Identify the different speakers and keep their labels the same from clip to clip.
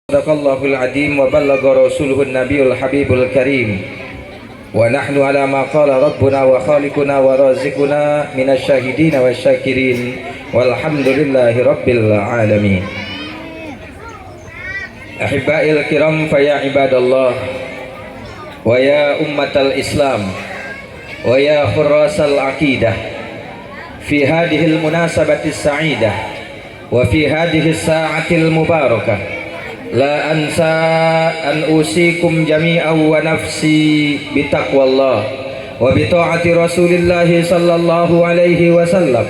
Speaker 1: Sadaqallahul Azim wa ballagha rasuluhun nabiyul habibul karim wa nahnu ala ma qala rabbuna wa khaliquna wa razikuna minasyahidin wa syakirin walhamdulillahi rabbil alamin. Ahibba'il kiram fa ya ibadallah wa ya ummatal islam wa ya khurrasal aqidah fi hadhil munasabatis sa'idah wa fi hadhihi sa'atil mubarakah. La ansa an usikum jami'an wa nafsi bitaqwallah wa bita'ati Rasulillah sallallahu alaihi wasallam.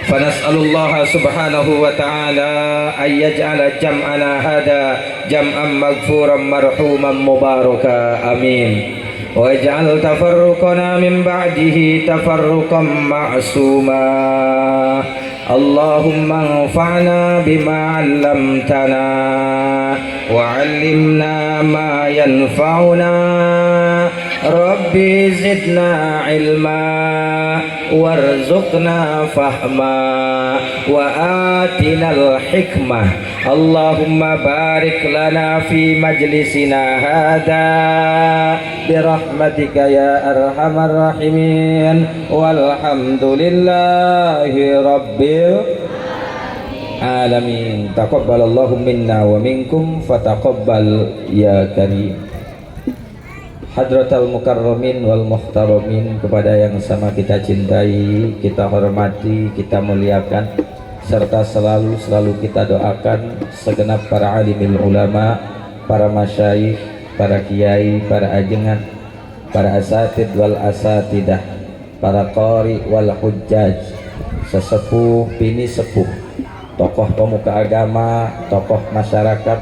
Speaker 1: Fa nas'alullaha subhanahu wa ta'ala ay yaj'ala jam'ana hada jam'an maghfuran marhuman mubaraka amin. Wa yaj'al tafarruqana min ba'dihi tafarruqan ma'suma. Allahumma anfa'na bima 'allamtana wa 'allimna ma yanfa'una rabbi zidna ilma warzuqna fahma wa atinal hikmah. Allahumma barik lana fi majlisina hadha birahmatika ya arhamar rahimin walhamdulillahi rabbil alamin. Taqabbalallahu minna wa minkum fataqabbal ya karim. Hadratal mukarramin wal muhtaramin, kepada yang sama kita cintai, kita hormati, kita muliakan, serta selalu kita doakan segenap para alimil ulama, para masyayikh, para kiai, para ajengan, para asatid wal asatidah, para qari wal hujjaj, sesepuh bini sepuh, tokoh pemuka agama, tokoh masyarakat,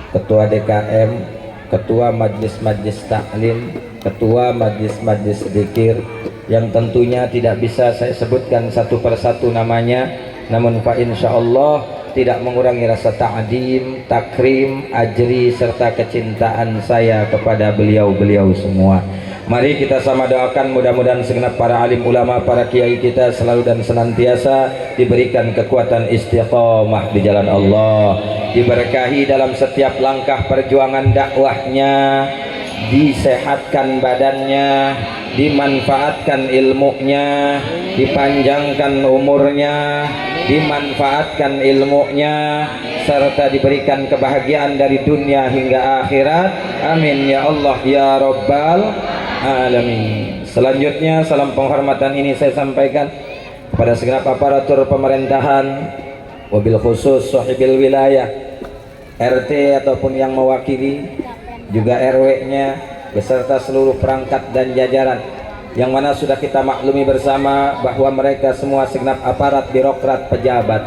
Speaker 1: ketua DKM, ketua majlis-majlis taklim, ketua majlis-majlis zikir, yang tentunya tidak bisa saya sebutkan satu persatu namanya, namun fa insyaallah tidak mengurangi rasa ta'dim, takrim, ajri serta kecintaan saya kepada beliau-beliau semua. Mari kita sama doakan mudah-mudahan segenap para alim ulama, para kiai kita selalu dan senantiasa diberikan kekuatan istiqamah di jalan Allah, diberkahi dalam setiap langkah perjuangan dakwahnya, disehatkan badannya, dimanfaatkan ilmunya, dipanjangkan umurnya, dimanfaatkan ilmunya, serta diberikan kebahagiaan dari dunia hingga akhirat. Amin ya Allah ya Rabbal alamin. Selanjutnya salam penghormatan ini saya sampaikan kepada segenap aparatur pemerintahan, wabil khusus sahibil wilayah, RT ataupun yang mewakili, juga RW-nya beserta seluruh perangkat dan jajaran, yang mana sudah kita maklumi bersama bahwa mereka semua segenap aparat, birokrat, pejabat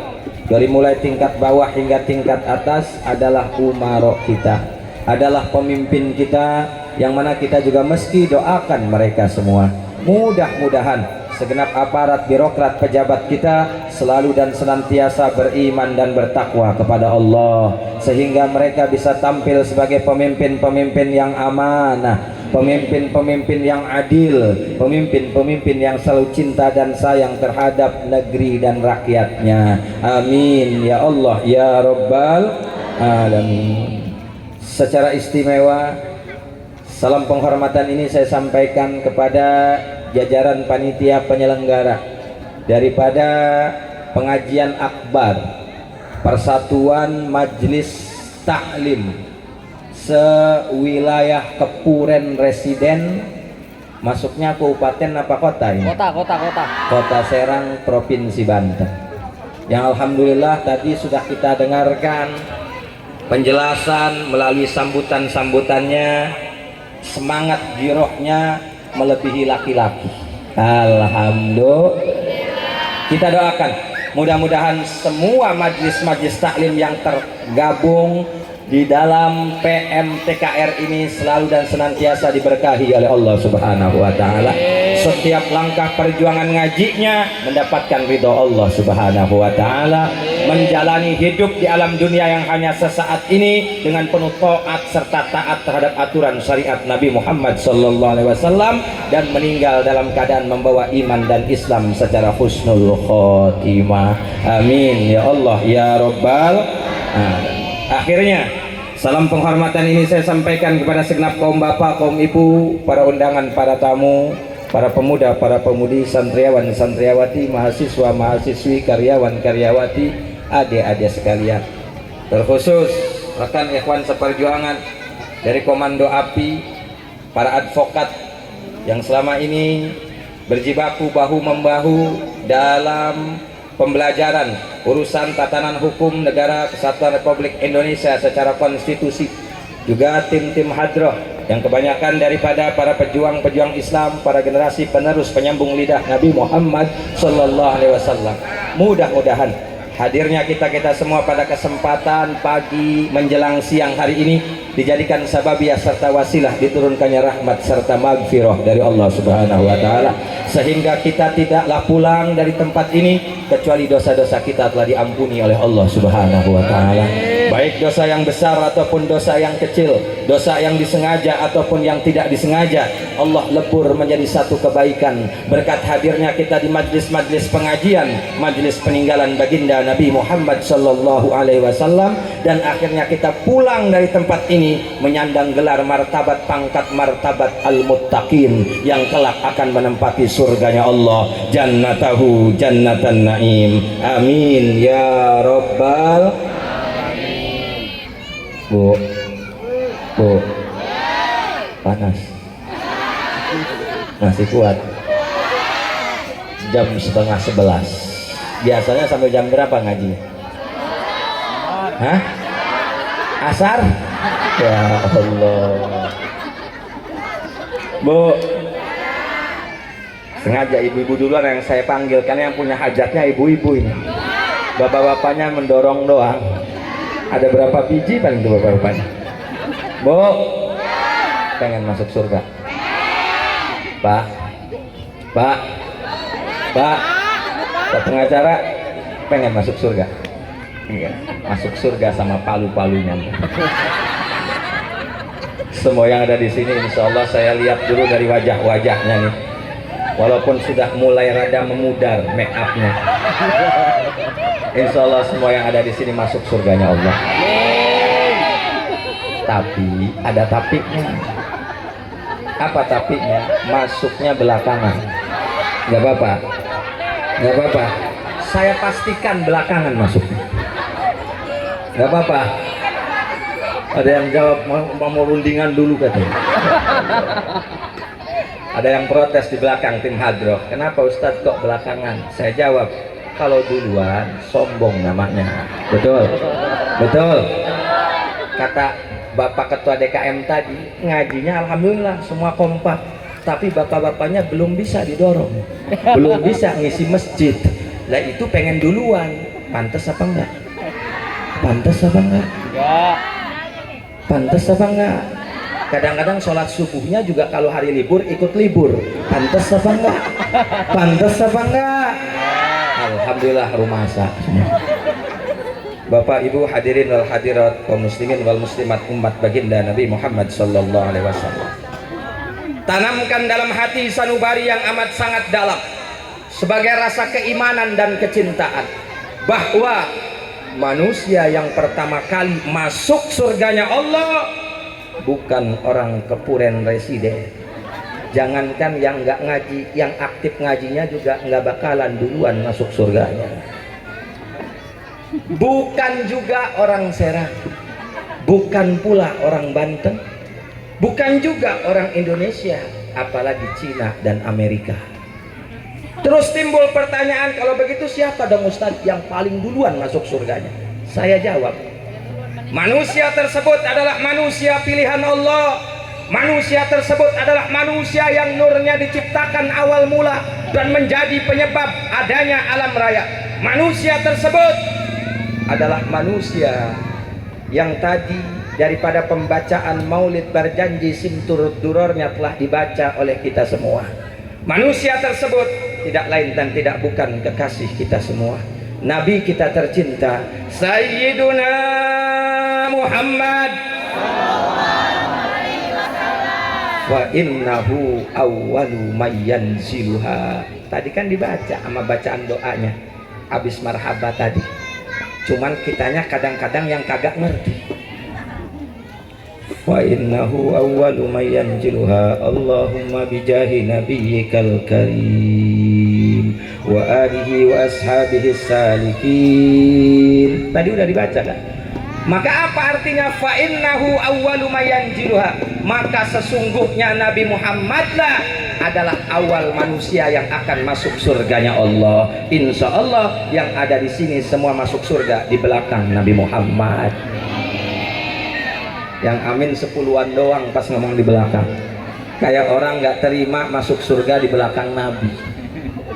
Speaker 1: dari mulai tingkat bawah hingga tingkat atas adalah umarok kita, adalah pemimpin kita, yang mana kita juga mesti doakan mereka semua. Mudah-mudahan segenap aparat, birokrat, pejabat kita selalu dan senantiasa beriman dan bertakwa kepada Allah, sehingga mereka bisa tampil sebagai pemimpin-pemimpin yang amanah, pemimpin-pemimpin yang adil, pemimpin-pemimpin yang selalu cinta dan sayang terhadap negeri dan rakyatnya. Amin ya Allah ya Rabbal alamin. Secara istimewa salam penghormatan ini saya sampaikan kepada jajaran panitia penyelenggara daripada pengajian akbar Persatuan Majlis Taklim sewilayah Kepuren Residen, masuknya kabupaten apa kota ini? Kota Serang, Provinsi Banten. Yang alhamdulillah tadi sudah kita dengarkan penjelasan melalui sambutannya, semangat girohnya melebihi laki-laki. Alhamdulillah. Kita doakan mudah-mudahan semua majlis-majlis taklim yang tergabung di dalam PMTKR ini selalu dan senantiasa diberkahi oleh Allah Subhanahu wa taala. Setiap langkah perjuangan ngajinya mendapatkan ridho Allah Subhanahu wa taala, menjalani hidup di alam dunia yang hanya sesaat ini dengan penuh taat serta taat terhadap aturan syariat Nabi Muhammad sallallahu alaihi wasallam, dan meninggal dalam keadaan membawa iman dan Islam secara husnul khotimah. Amin ya Allah ya Rabbal alamin. Akhirnya Salam penghormatan ini saya sampaikan kepada segenap kaum bapak, kaum ibu, para undangan, para tamu, para pemuda, para pemudi, santriawan, santriawati, mahasiswa, mahasiswi, karyawan, karyawati, adik-adik sekalian. Terkhusus rekan ikhwan seperjuangan dari Komando Api, para advokat yang selama ini berjibaku bahu membahu dalam pembelajaran urusan tatanan hukum negara Kesatuan Republik Indonesia secara konstitusi, juga tim-tim hadroh yang kebanyakan daripada para pejuang-pejuang Islam, para generasi penerus penyambung lidah Nabi Muhammad Sallallahu Alaihi Wasallam. Mudah-mudahan hadirnya kita semua pada kesempatan pagi menjelang siang hari ini dijadikan sababiyah serta wasilah diturunkannya rahmat serta magfirah dari Allah Subhanahu wa taala, sehingga kita tidaklah pulang dari tempat ini kecuali dosa-dosa kita telah diampuni oleh Allah Subhanahu wa taala, baik dosa yang besar ataupun dosa yang kecil, dosa yang disengaja ataupun yang tidak disengaja, Allah lebur menjadi satu kebaikan berkat hadirnya kita di majlis-majlis pengajian, majlis peninggalan baginda Nabi Muhammad Sallallahu Alaihi Wasallam, dan akhirnya kita pulang dari tempat ini menyandang gelar martabat pangkat martabat al-muttaqin yang kelak akan menempati surganya Allah, jannatahu jannatan naim, amin ya rabbal. Bu, panas, masih kuat. Jam setengah 11. Biasanya sampai jam berapa ngaji? Hah? Asar? Ya Allah. Bu, sengaja ibu-ibu duluan yang saya panggil karena yang punya hajatnya ibu-ibu ini. Bapak-bapaknya mendorong doang. Ada berapa biji paling itu bapak-bapaknya? Bu, pengen masuk surga? Pak, Pak, Pak pengacara pengen masuk surga? Iya, masuk surga sama palu-palunya. Semua yang ada di sini, insya Allah saya lihat dulu dari wajah-wajahnya nih. Walaupun sudah mulai rada memudar make upnya, insya Allah semua yang ada di sini masuk surganya Allah. Tapi ada tapinya. Apa tapinya? Masuknya belakangan. Nggak apa-apa, nggak apa-apa. Saya pastikan belakangan masuknya. Nggak apa-apa. Ada yang jawab mau rundingan dulu katanya. Ada yang protes di belakang tim hadroh. Kenapa Ustadz kok belakangan? Saya jawab, kalau duluan sombong namanya. Betul, betul. Kata Bapak Ketua DKM tadi, ngajinya alhamdulillah semua kompak. Tapi bapak-bapaknya belum bisa didorong, belum bisa ngisi masjid. Lah itu pengen duluan, pantas apa enggak? Pantas apa enggak? Pantas apa enggak? Kadang-kadang sholat subuhnya juga kalau hari libur ikut libur. Pantas apa enggak? Pantas apa enggak? Alhamdulillah rumasa. Bapak Ibu hadirin wal hadirat, kaum muslimin wal muslimat umat baginda Nabi Muhammad sallallahu alaihi wasallam. Tanamkan dalam hati sanubari yang amat sangat dalam sebagai rasa keimanan dan kecintaan bahwa manusia yang pertama kali masuk surganya Allah bukan orang kepuren residen. Jangankan yang nggak ngaji, yang aktif ngajinya juga nggak bakalan duluan masuk surganya. Bukan juga orang Serang, bukan pula orang Banten, bukan juga orang Indonesia, apalagi Cina dan Amerika. Terus timbul pertanyaan, kalau begitu siapa dong Ustadz yang paling duluan masuk surganya? Saya jawab, manusia tersebut adalah manusia pilihan Allah. Manusia tersebut adalah manusia yang nurnya diciptakan awal mula dan menjadi penyebab adanya alam raya. Manusia tersebut adalah manusia yang tadi daripada pembacaan maulid berjanji simturut durornya telah dibaca oleh kita semua. Manusia tersebut tidak lain dan tidak bukan kekasih kita semua, Nabi kita tercinta Sayyiduna Muhammad wa innahu awwalu mayyanziluha. Tadi kan dibaca sama bacaan doanya habis marhaba tadi. Cuman kitanya kadang-kadang yang kagak ngerti. wa innahu awwalu man yanjiluha. Allahumma bijahi nabiyyikal karim wa alihi wa ashabihi salikin. Tadi udah dibaca kan? Maka apa artinya fa innahu awwalu man yanjiluha? Maka sesungguhnya Nabi Muhammadlah adalah awal manusia yang akan masuk surganya Allah. Insya Allah yang ada di sini semua masuk surga di belakang Nabi Muhammad. Yang amin 10-an doang pas ngomong di belakang. Kayak orang nggak terima masuk surga di belakang Nabi.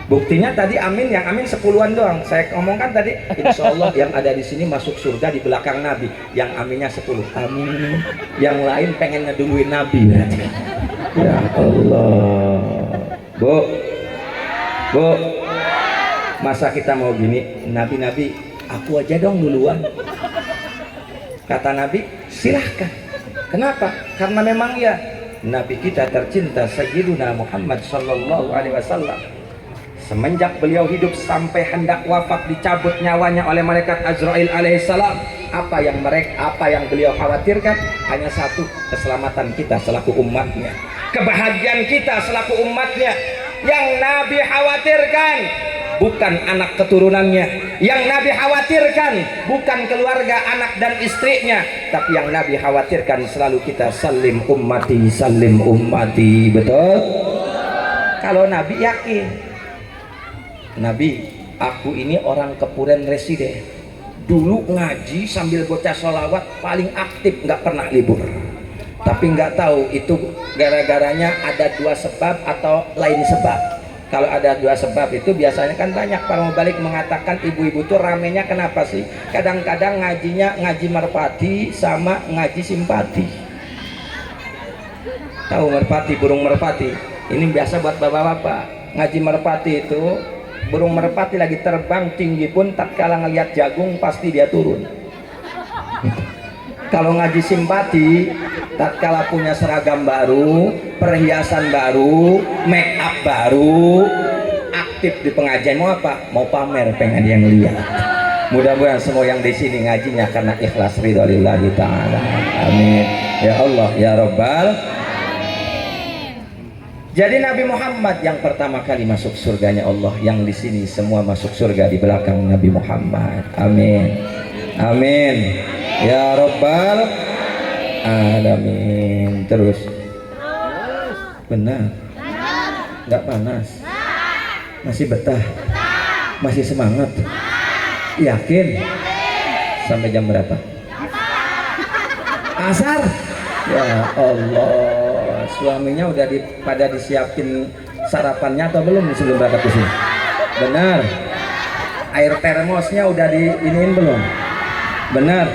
Speaker 1: Buktinya tadi amin, yang amin 10-an doang. Saya ngomongkan tadi insya Allah yang ada di sini masuk surga di belakang Nabi. Yang aminnya 10. Amin. Yang lain pengen ngeduluin Nabi berarti. Ya Allah. Bu, masa kita mau gini? Nabi-nabi, aku aja dong duluan. Kata Nabi, silahkan. Kenapa? Karena memang ya Nabi kita tercinta Sayyiduna Muhammad sallallahu alaihi wasallam, semenjak beliau hidup sampai hendak wafat dicabut nyawanya oleh malaikat Azrail alaihissalam, apa yang beliau khawatirkan hanya satu, keselamatan kita selaku umatnya, kebahagiaan kita selaku umatnya. Yang Nabi khawatirkan bukan anak keturunannya, yang Nabi khawatirkan bukan keluarga anak dan istrinya, tapi yang Nabi khawatirkan selalu kita, salim ummati, salim ummati. Betul? Kalau Nabi yakin, Nabi, aku ini orang Kepuren residen, dulu ngaji sambil baca sholawat paling aktif, nggak pernah libur. Tapi nggak tahu itu gara-garanya ada dua sebab atau lain sebab. Kalau ada dua sebab itu biasanya kan banyak para mubalik mengatakan ibu-ibu tuh ramenya kenapa sih? Kadang-kadang ngajinya ngaji merpati sama ngaji simpati. Tahu merpati, burung merpati? Ini biasa buat bapak-bapak. Ngaji merpati itu burung merpati lagi terbang tinggi pun tatkala ngelihat jagung pasti dia turun. Kalau ngaji simpati, tatkala punya seragam baru, perhiasan baru, make up baru, aktif di pengajian. Mau apa? Mau pamer, pengen yang lihat. Mudah-mudahan semua yang di sini ngajinya karena ikhlas ridho lillahi ta'ala. Amin. Ya Allah, ya Rabbal. Jadi Nabi Muhammad yang pertama kali masuk surganya Allah. Yang di sini semua masuk surga di belakang Nabi Muhammad. Amin. Amin. Ya Rabbal alamin. Terus. Benar. Nggak panas. Masih betah. Masih semangat. Yakin. Sampai jam berapa? Asar. Ya Allah. Suaminya udah pada disiapin sarapannya atau belum sebelum berangkat ke sini? Benar. Air termosnya udah diiniin belum? Benar.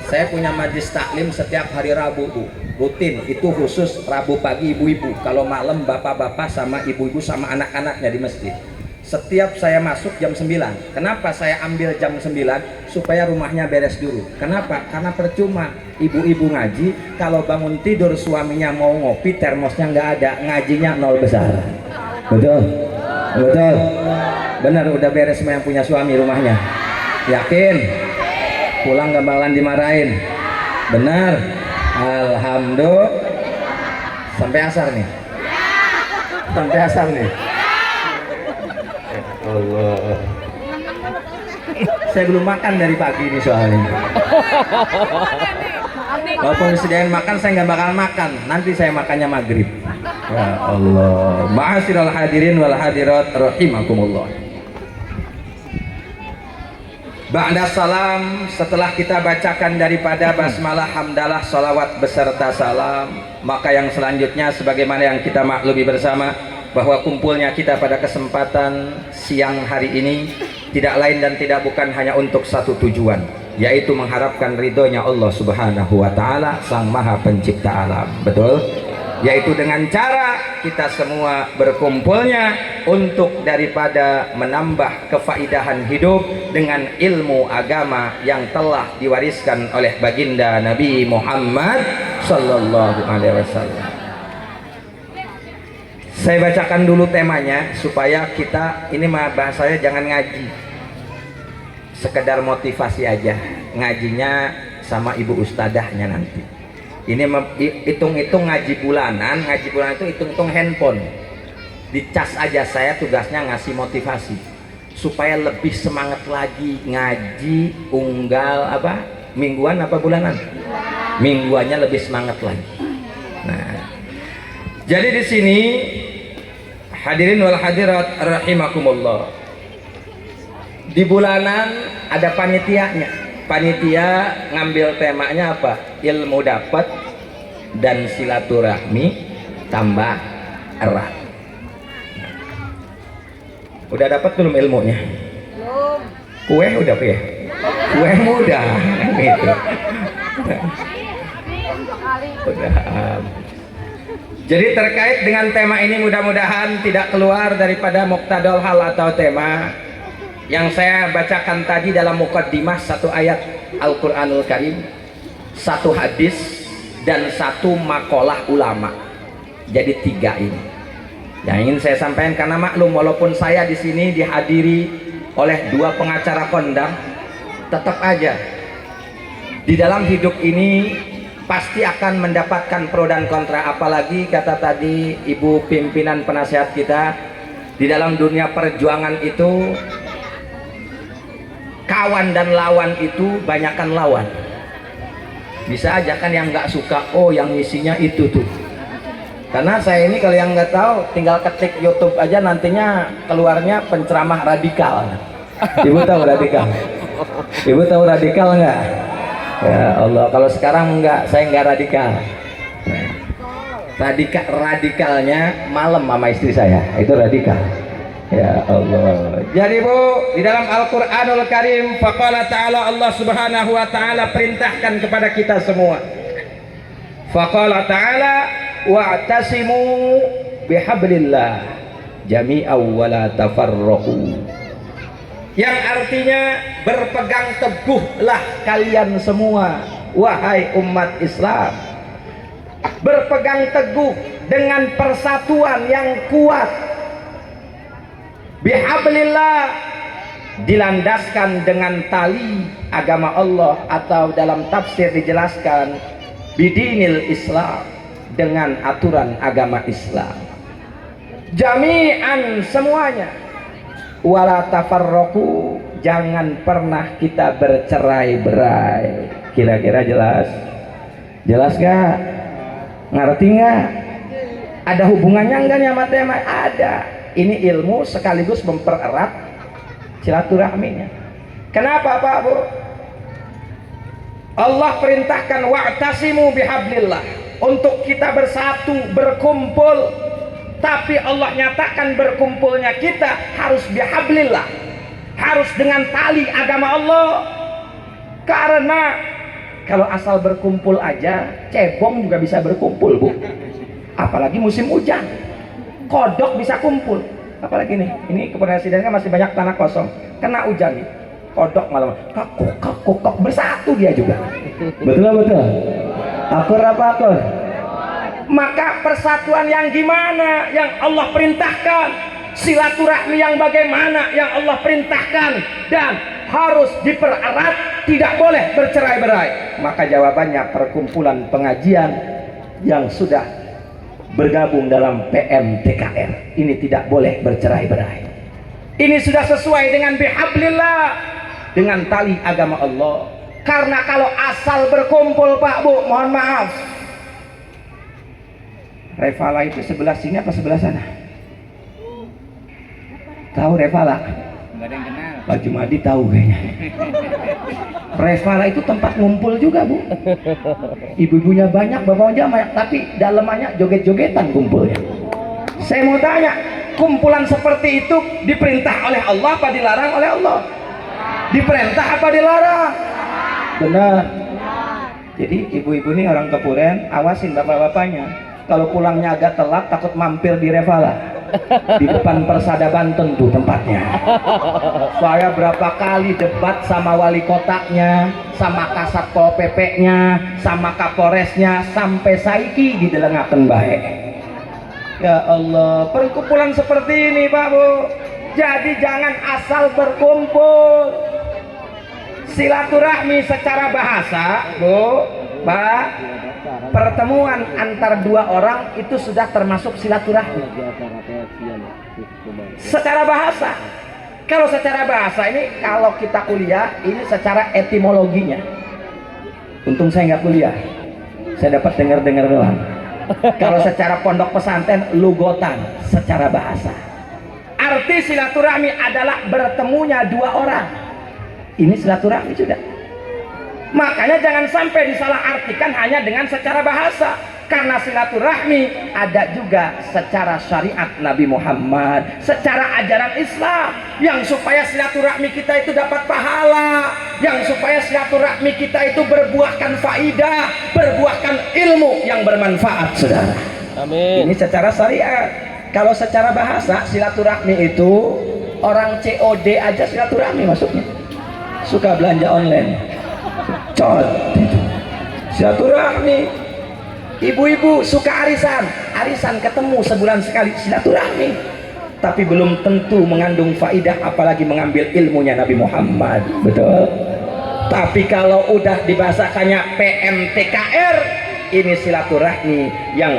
Speaker 1: Saya punya majlis taklim setiap hari Rabu, Bu. Rutin, itu khusus Rabu pagi ibu-ibu. Kalau malam bapak-bapak sama ibu-ibu sama anak-anaknya di masjid. Setiap saya masuk jam 9. Kenapa saya ambil jam 9? Supaya rumahnya beres dulu. Kenapa? Karena percuma ibu-ibu ngaji, kalau bangun tidur suaminya mau ngopi, termosnya nggak ada, ngajinya nol besar. Betul? Betul? Benar, udah beres sama yang punya suami rumahnya. Yakin? Pulang gak bakalan dimarahin. Benar? Alhamdulillah. Sampai asar nih? Sampai asar nih? Allah. Saya belum makan dari pagi ini soalnya. Walaupun disediain makan, saya nggak bakal makan. Nanti saya makannya maghrib. Ya Allah. Ma'asyiral hadirin wal hadirat rahimakumullah. Ba'da salam, setelah kita bacakan daripada basmalah, hamdalah, salawat beserta salam, maka yang selanjutnya sebagaimana yang kita maklumi bersama bahwa kumpulnya kita pada kesempatan siang hari ini tidak lain dan tidak bukan hanya untuk satu tujuan, yaitu mengharapkan ridhonya Allah Subhanahu wa Ta'ala, Sang Maha Pencipta alam. Betul? Yaitu dengan cara kita semua berkumpulnya untuk daripada menambah kefaidahan hidup dengan ilmu agama yang telah diwariskan oleh baginda Nabi Muhammad sallallahu alaihi wasallam. Saya bacakan dulu temanya supaya kita ini mah bahasanya jangan ngaji sekedar motivasi aja, ngajinya sama ibu ustadahnya nanti. Ini hitung-hitung ngaji bulanan itu hitung-hitung handphone. Dicas aja, saya tugasnya ngasih motivasi supaya lebih semangat lagi ngaji unggal apa mingguan apa bulanan? Mingguannya lebih semangat lagi. Nah, jadi di sini hadirin wal hadirat rahimakumullah. Di bulanan ada panitianya. Panitia ngambil temanya apa? Ilmu dapat dan silaturahmi tambah erat. Udah dapat belum ilmunya? Belum. Kue udah ya? Kue mudah gitu. Udah. Jadi terkait dengan tema ini mudah-mudahan tidak keluar daripada muqtadal hal atau tema yang saya bacakan tadi dalam muqaddimah, satu ayat Al-Quranul Karim, satu hadis dan satu makalah ulama. Jadi 3 ini yang ingin saya sampaikan, karena maklum walaupun saya di sini dihadiri oleh 2 pengacara kondang, tetap aja di dalam hidup ini pasti akan mendapatkan pro dan kontra. Apalagi kata tadi ibu pimpinan penasihat kita, di dalam dunia perjuangan itu kawan dan lawan itu banyakkan lawan. Bisa aja kan yang nggak suka, oh yang isinya itu tuh. Karena saya ini kalau yang nggak tahu tinggal ketik YouTube aja nantinya keluarnya penceramah radikal. Ibu tahu radikal? Ibu tahu radikal nggak? Ya Allah, kalau sekarang nggak, saya nggak radikal. Radikalnya malam sama istri saya, itu radikal. Ya Allah. Jadi Bu, di dalam Al-Qur'anul Karim faqala ta'ala, Allah Subhanahu wa taala perintahkan kepada kita semua. Faqala ta'ala wa'tasimu bihablillah jami'an wa la tafarraqu. Yang artinya berpegang teguhlah kalian semua wahai umat Islam. Berpegang teguh dengan persatuan yang kuat. Bihablillah dilandaskan dengan tali agama Allah, atau dalam tafsir dijelaskan bidinil Islam, dengan aturan agama Islam. Jami'an semuanya, wala tafarraqu, jangan pernah kita bercerai-berai. Kira-kira jelas? Jelas gak? Ngerti gak? Ada hubungannya enggak nih sama tema? Ada. Ini ilmu sekaligus mempererat silaturahminya. Kenapa Pak Bu? Allah perintahkan wa'tasimu bihablillah, untuk kita bersatu, berkumpul. Tapi Allah nyatakan berkumpulnya kita harus bihablillah, harus dengan tali agama Allah. Karena kalau asal berkumpul aja, cebong juga bisa berkumpul Bu. Apalagi musim hujan, kodok bisa kumpul. Apalagi nih, ini kepresiden kan masih banyak tanah kosong, kena hujan nih, kodok malam kakuk bersatu dia juga. Betul. Akur apa akur? Maka persatuan yang gimana yang Allah perintahkan, silaturahmi yang bagaimana yang Allah perintahkan, dan harus dipererat, tidak boleh bercerai-berai. Maka jawabannya perkumpulan pengajian yang sudah bergabung dalam PMTKR ini tidak boleh bercerai-berai. Ini sudah sesuai dengan bihablillah, dengan tali agama Allah. Karena kalau asal berkumpul Pak Bu, mohon maaf, Revala itu sebelah sini apa sebelah sana? Tahu Revala? Nggak ada yang kenal. Pak Jumadi tahu kayaknya. Revala itu tempat ngumpul juga Bu. Ibu-ibunya banyak, bapaknya banyak, tapi dalamannya joget-jogetan kumpulnya. Saya mau tanya, kumpulan seperti itu diperintah oleh Allah apa dilarang oleh Allah? Diperintah apa dilarang? Benar. Jadi ibu-ibu ini orang Kepuren, awasin bapak-bapaknya. Kalau pulangnya agak telat, takut mampir di Revala, di depan Persada Banten tuh tempatnya. Saya berapa kali debat sama wali kotanya, sama kasat pol PP-nya, sama kapolresnya, sampai saiki didelengaken baik. Ya Allah, perkumpulan seperti ini Pak Bu. Jadi jangan asal berkumpul. Silaturahmi secara bahasa Bu,
Speaker 2: Pak, pertemuan antar dua orang itu sudah termasuk silaturahmi secara bahasa. Kalau secara bahasa ini, kalau kita kuliah ini secara etimologinya. Untung saya nggak kuliah, saya dapat dengar-dengar doang. Kalau secara pondok pesantren, lugotan secara bahasa. Arti silaturahmi adalah bertemunya dua orang. Ini silaturahmi sudah. Makanya jangan sampai disalahartikan hanya dengan secara bahasa, karena silaturahmi ada juga secara syariat Nabi Muhammad, secara ajaran Islam, yang supaya silaturahmi kita itu dapat pahala, yang supaya silaturahmi kita itu berbuahkan faidah, berbuahkan ilmu yang bermanfaat, saudara. Amin. Ini secara syariat. Kalau secara bahasa, silaturahmi itu orang COD aja silaturahmi maksudnya. Suka belanja online. Cot, silaturahmi. Ibu-ibu suka arisan ketemu sebulan sekali, silaturahmi. Tapi belum tentu mengandung faidah, apalagi mengambil ilmunya Nabi Muhammad. Betul. Tapi kalau udah dibahasakannya PMTKR, ini silaturahmi yang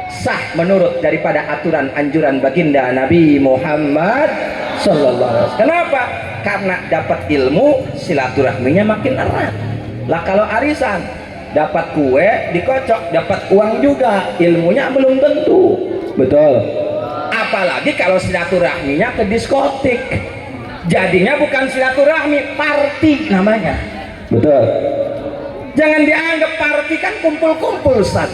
Speaker 2: sah menurut daripada aturan anjuran baginda Nabi Muhammad sallallahu alaihi wasallam. Kenapa? Karena dapat ilmu, silaturahminya makin erat. Lah kalau arisan dapat kue dikocok, dapat uang juga, ilmunya belum tentu. Betul. Apalagi kalau silaturahminya ke diskotik, jadinya bukan silaturahmi, party namanya. Betul. Jangan dianggap party kan kumpul-kumpul, Ustaz.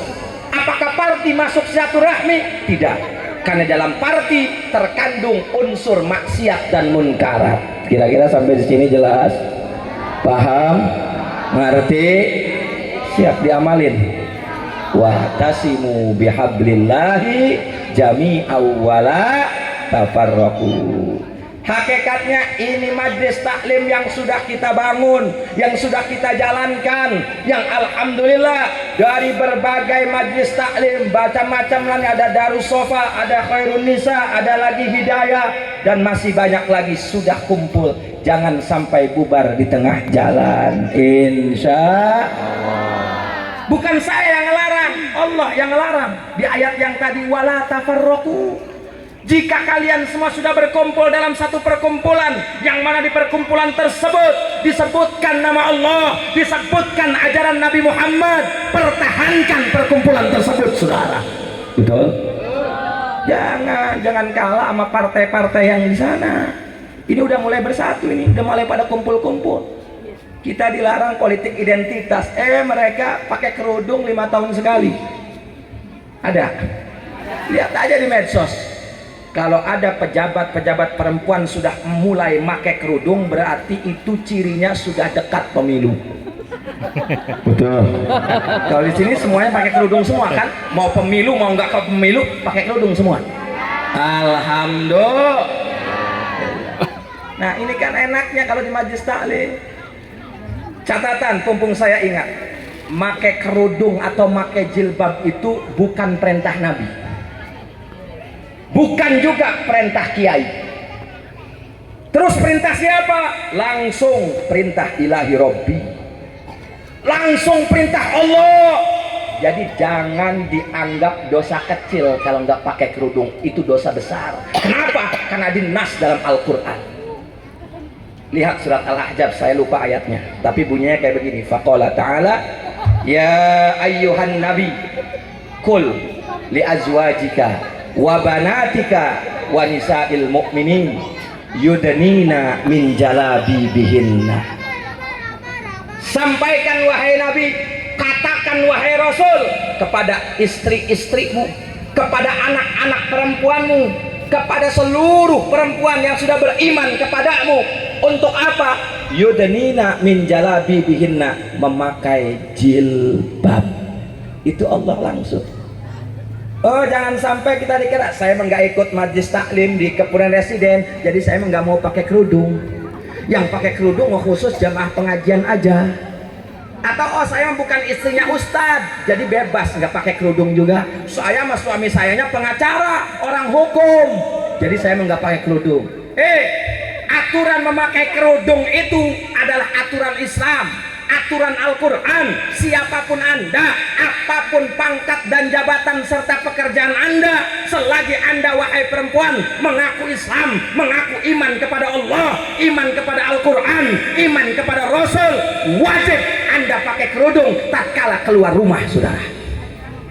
Speaker 2: Apakah party masuk silaturahmi? Tidak, karena dalam party terkandung unsur maksiat dan munkarat. Kira-kira sampai di sini jelas? Paham? Ngerti? Siap diamalin. Wahtasimu bihablillahi jami'aw wala tafarraqu. Hakikatnya ini majlis taklim yang sudah kita bangun, yang sudah kita jalankan, yang alhamdulillah dari berbagai majlis taklim macam-macam lagi, ada Darus Sofa, ada Khairun Nisa, ada lagi Hidayah, dan masih banyak lagi sudah kumpul. Jangan sampai bubar di tengah jalan, insya Allah. Bukan saya yang ngelarang, Allah yang ngelarang di ayat yang tadi, wala tafarraqu. Jika kalian semua sudah berkumpul dalam satu perkumpulan, yang mana di perkumpulan tersebut disebutkan nama Allah, disebutkan ajaran Nabi Muhammad, pertahankan perkumpulan tersebut, saudara. Betul? Jangan kalah sama partai-partai yang di sana. Ini udah mulai bersatu, ini udah mulai pada kumpul-kumpul. Kita dilarang politik identitas, mereka pakai kerudung 5 tahun sekali. Ada? Lihat aja di medsos. Kalau ada pejabat-pejabat perempuan sudah mulai pakai kerudung, berarti itu cirinya sudah dekat pemilu. Betul. Kalau di sini semuanya pakai kerudung semua kan? Mau pemilu mau nggak ke pemilu pakai kerudung semua. Alhamdulillah. Nah ini kan enaknya kalau di majelis taklim. Catatan pumpung saya ingat, pakai kerudung atau pakai jilbab itu bukan perintah Nabi. Bukan juga perintah kiai. Terus perintah siapa? Langsung perintah ilahi Robbi, langsung perintah Allah. Jadi jangan dianggap dosa kecil kalau nggak pakai kerudung, itu dosa besar. Kenapa? Karena dinas dalam Al-Quran. Lihat surat Al-Ahzab, saya lupa ayatnya, tapi bunyinya kayak begini. Faqala ta'ala, ya ayyuhan nabi kul li azwajika wa banatika wa nisa'il mu'minin yudnina min jalabibihinna. Sampaikan wahai Nabi, katakan wahai Rasul kepada istri-istrimu, kepada anak-anak perempuanmu, kepada seluruh perempuan yang sudah beriman kepadamu. Untuk apa? Yudnina min jalabibihinna, memakai jilbab. Itu Allah langsung. Oh jangan sampai kita dikira saya nggak ikut majlis taklim di Kepuren Residen, jadi saya nggak mau pakai kerudung. Yang pakai kerudung khusus jamaah pengajian aja. Atau oh saya bukan istrinya ustadz, jadi bebas nggak pakai kerudung juga. Saya sama suami sayanya pengacara, orang hukum, jadi saya nggak pakai kerudung. Aturan memakai kerudung itu adalah aturan Islam. aturan Al-Quran. Siapapun Anda, apapun pangkat dan jabatan serta pekerjaan Anda, selagi Anda wahai perempuan mengaku Islam, mengaku iman kepada Allah, iman kepada Al-Quran, iman kepada Rasul, wajib Anda pakai kerudung tatkala keluar rumah, saudara.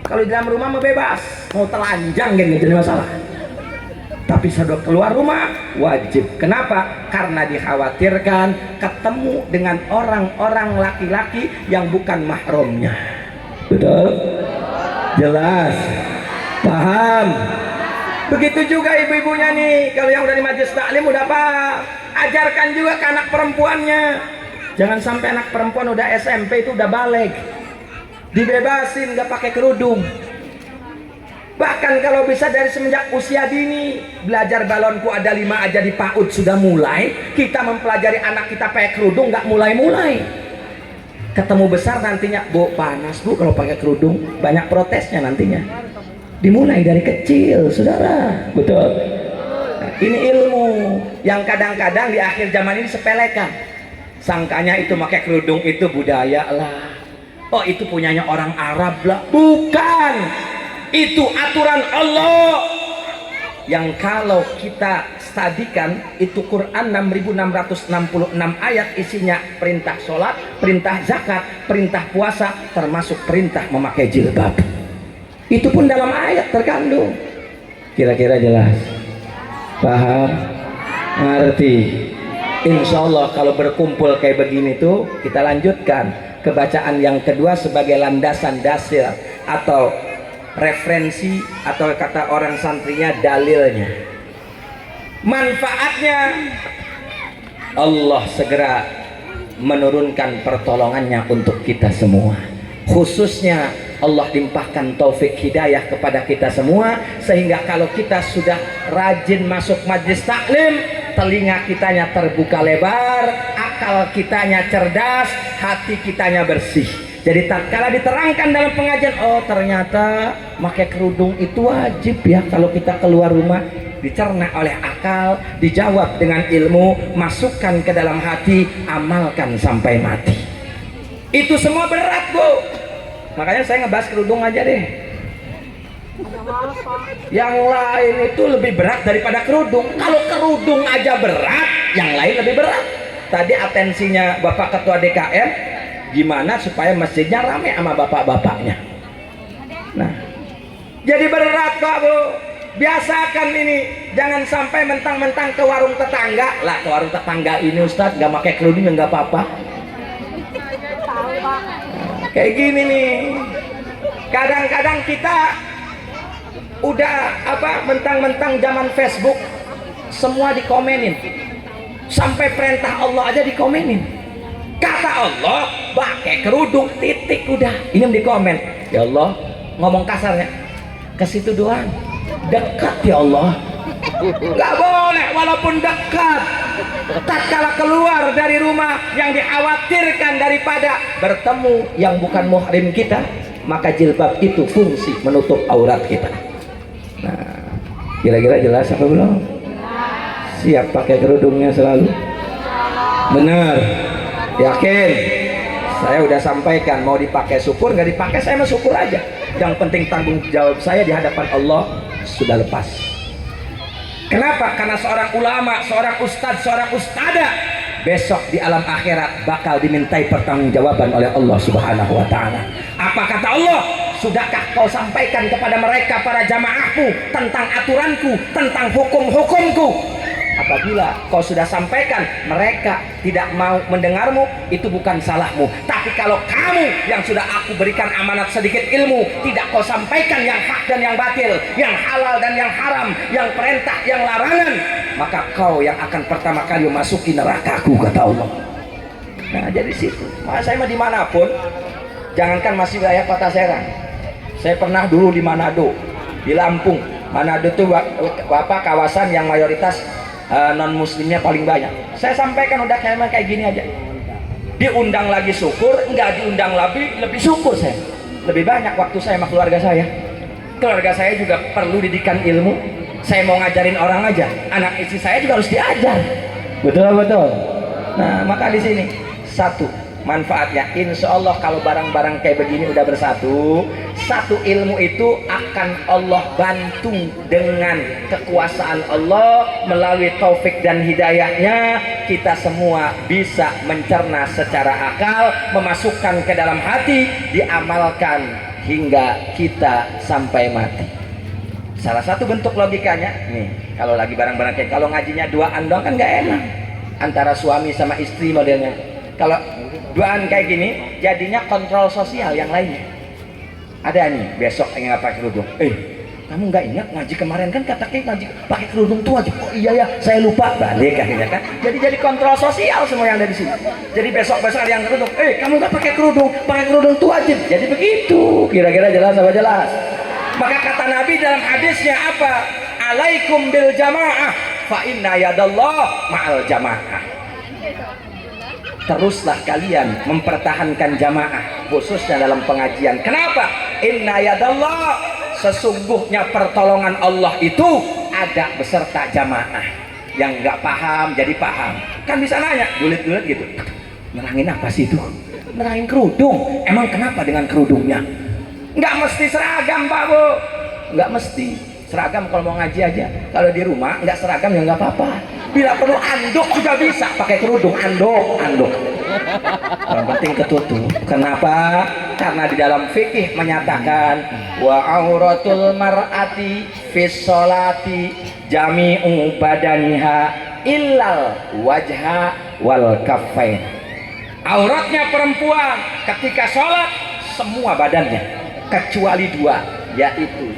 Speaker 2: Kalau di dalam rumah mah bebas, mau telanjang gak jadi masalah. Tapi sudah keluar rumah wajib. Kenapa? Karena dikhawatirkan ketemu dengan orang-orang laki-laki yang bukan mahramnya. Betul? Jelas? Paham? Begitu juga ibu-ibunya nih, kalau yang udah di majelis taklim udah paham, ajarkan juga ke anak perempuannya. Jangan sampai anak perempuan udah SMP itu udah balik, dibebasin gak pakai kerudung. Bahkan kalau bisa dari semenjak usia dini, belajar balonku ada 5 aja di PAUD sudah mulai. Kita mempelajari anak kita pakai kerudung nggak mulai-mulai. Ketemu besar nantinya, Bu panas Bu kalau pakai kerudung, banyak protesnya nantinya. Dimulai dari kecil, saudara. Betul. Nah, ini ilmu yang kadang-kadang di akhir zaman ini sepelekan. Sangkanya itu pakai kerudung itu budaya lah. Oh itu punyanya orang Arab lah. Bukan. Itu aturan Allah yang kalau kita studikan itu Quran 6666 ayat, isinya perintah sholat, perintah zakat, perintah puasa, termasuk perintah memakai jilbab. Itu pun dalam ayat terkandung. Kira-kira jelas? Paham? Ngerti? Insya Allah kalau berkumpul kayak begini tuh kita lanjutkan ke bacaan yang kedua sebagai landasan dasar atau referensi, atau kata orang santrinya dalilnya. Manfaatnya Allah segera menurunkan pertolongannya untuk kita semua. Khususnya Allah limpahkan taufik hidayah kepada kita semua, sehingga kalau kita sudah rajin masuk majlis taklim, telinga kitanya terbuka lebar, akal kitanya cerdas, hati kitanya bersih. Jadi tatkala diterangkan dalam pengajian, oh ternyata pakai kerudung itu wajib ya kalau kita keluar rumah, dicerna oleh akal, dijawab dengan ilmu, masukkan ke dalam hati, amalkan sampai mati. Itu semua berat Bu, makanya saya ngebahas kerudung aja deh. Yang lain itu lebih berat daripada kerudung. Kalau kerudung aja berat, yang lain lebih berat. Tadi atensinya Bapak Ketua DKM, gimana supaya masjidnya rame sama bapak-bapaknya. Nah, jadi berat Pak Bu. Biasakan ini, jangan sampai mentang-mentang ke warung tetangga. Lah ke warung tetangga ini Ustadz nggak pakai kerudung ya nggak apa-apa. Kayak gini nih. Kadang-kadang kita udah mentang-mentang zaman Facebook semua dikomenin. Sampai perintah Allah aja dikomenin. Kata Allah pakai kerudung, titik, udah. Ini yang dikomen. Ya Allah, ngomong kasarnya, ke situ doang. Dekat ya Allah. Gak boleh walaupun dekat. Tatkala keluar dari rumah, yang dikhawatirkan daripada bertemu yang bukan muhrim kita, maka jilbab itu fungsi menutup aurat kita. Nah, kira-kira jelas apa belum? Siap pakai kerudungnya selalu? Benar. Yakin? Saya udah sampaikan, mau dipakai syukur, nggak dipakai saya mah syukur aja. Yang penting tanggung jawab saya di hadapan Allah sudah lepas. Kenapa? Karena seorang ulama, seorang ustadz, seorang ustadzah besok di alam akhirat bakal dimintai pertanggungjawaban oleh Allah Subhanahu wa Ta'ala. Apa kata Allah? Sudahkah kau sampaikan kepada mereka para jamaahku tentang aturanku, tentang hukum-hukumku? Apabila kau sudah sampaikan, mereka tidak mau mendengarmu, itu bukan salahmu. Tapi kalau kamu yang sudah aku berikan amanat sedikit ilmu, tidak kau sampaikan yang hak dan yang batil, yang halal dan yang haram, yang perintah, yang larangan, maka kau yang akan pertama kali memasuki nerakaku, kata Allah. Nah jadi situ, saya mah dimanapun, jangankan masih wilayah Kota Serang, saya pernah dulu di Manado, di Lampung. Manado itu Bapak kawasan yang mayoritas non muslimnya paling banyak. Saya sampaikan udah kayak gini aja. Diundang lagi syukur, enggak diundang lebih syukur saya. Lebih banyak waktu saya sama keluarga saya. Keluarga saya juga perlu didikan ilmu. Saya mau ngajarin orang aja, anak istri saya juga harus diajar. Betul betul. Nah maka di sini satu, manfaatnya. Insya Allah kalau barang-barang kayak begini udah bersatu, satu ilmu itu akan Allah bantu dengan kekuasaan Allah melalui taufik dan hidayahnya. Kita semua bisa mencerna secara akal, memasukkan ke dalam hati, diamalkan hingga kita sampai mati. Salah satu bentuk logikanya nih, kalau lagi barang-barang kayak, kalau ngajinya duaan doang kan nggak enak antara suami sama istri modelnya. Kalau duaan kayak gini jadinya kontrol sosial yang lainnya. Ada nih besok nggak pakai kerudung, kamu nggak ingat ngaji kemarin kan katanya ngaji pakai kerudung tuh aja. Oh iya ya, saya lupa. Balik akhirnya kan. Jadi kontrol sosial semua yang ada di sini. Jadi besok ada yang kerudung, kamu nggak pakai kerudung tuh aja. Jadi begitu. Kira-kira jelas apa jelas? Maka kata Nabi dalam hadisnya apa? Alaikum bil jamaah fa inna yadallah ma'al jamaah. Teruslah kalian mempertahankan jamaah, khususnya dalam pengajian. Kenapa? Inna yadallah, sesungguhnya pertolongan Allah itu ada beserta jamaah. Yang nggak paham jadi paham. Kan bisa nanya, dulit-dulit gitu, nerangin apa sih itu? Nerangin kerudung. Emang kenapa dengan kerudungnya? Nggak mesti seragam Pak Bu, nggak mesti seragam kalau mau ngaji aja. Kalau di rumah nggak seragam ya nggak apa-apa. Bila perlu anduk juga bisa pakai kerudung, anduk. Yang penting ketutup. Kenapa? Karena di dalam fikih menyatakan wa auratul mar'ati fis sholati jami'u badaniha illal wajha wal kaffain. Auratnya perempuan ketika sholat semua badannya kecuali dua, yaitu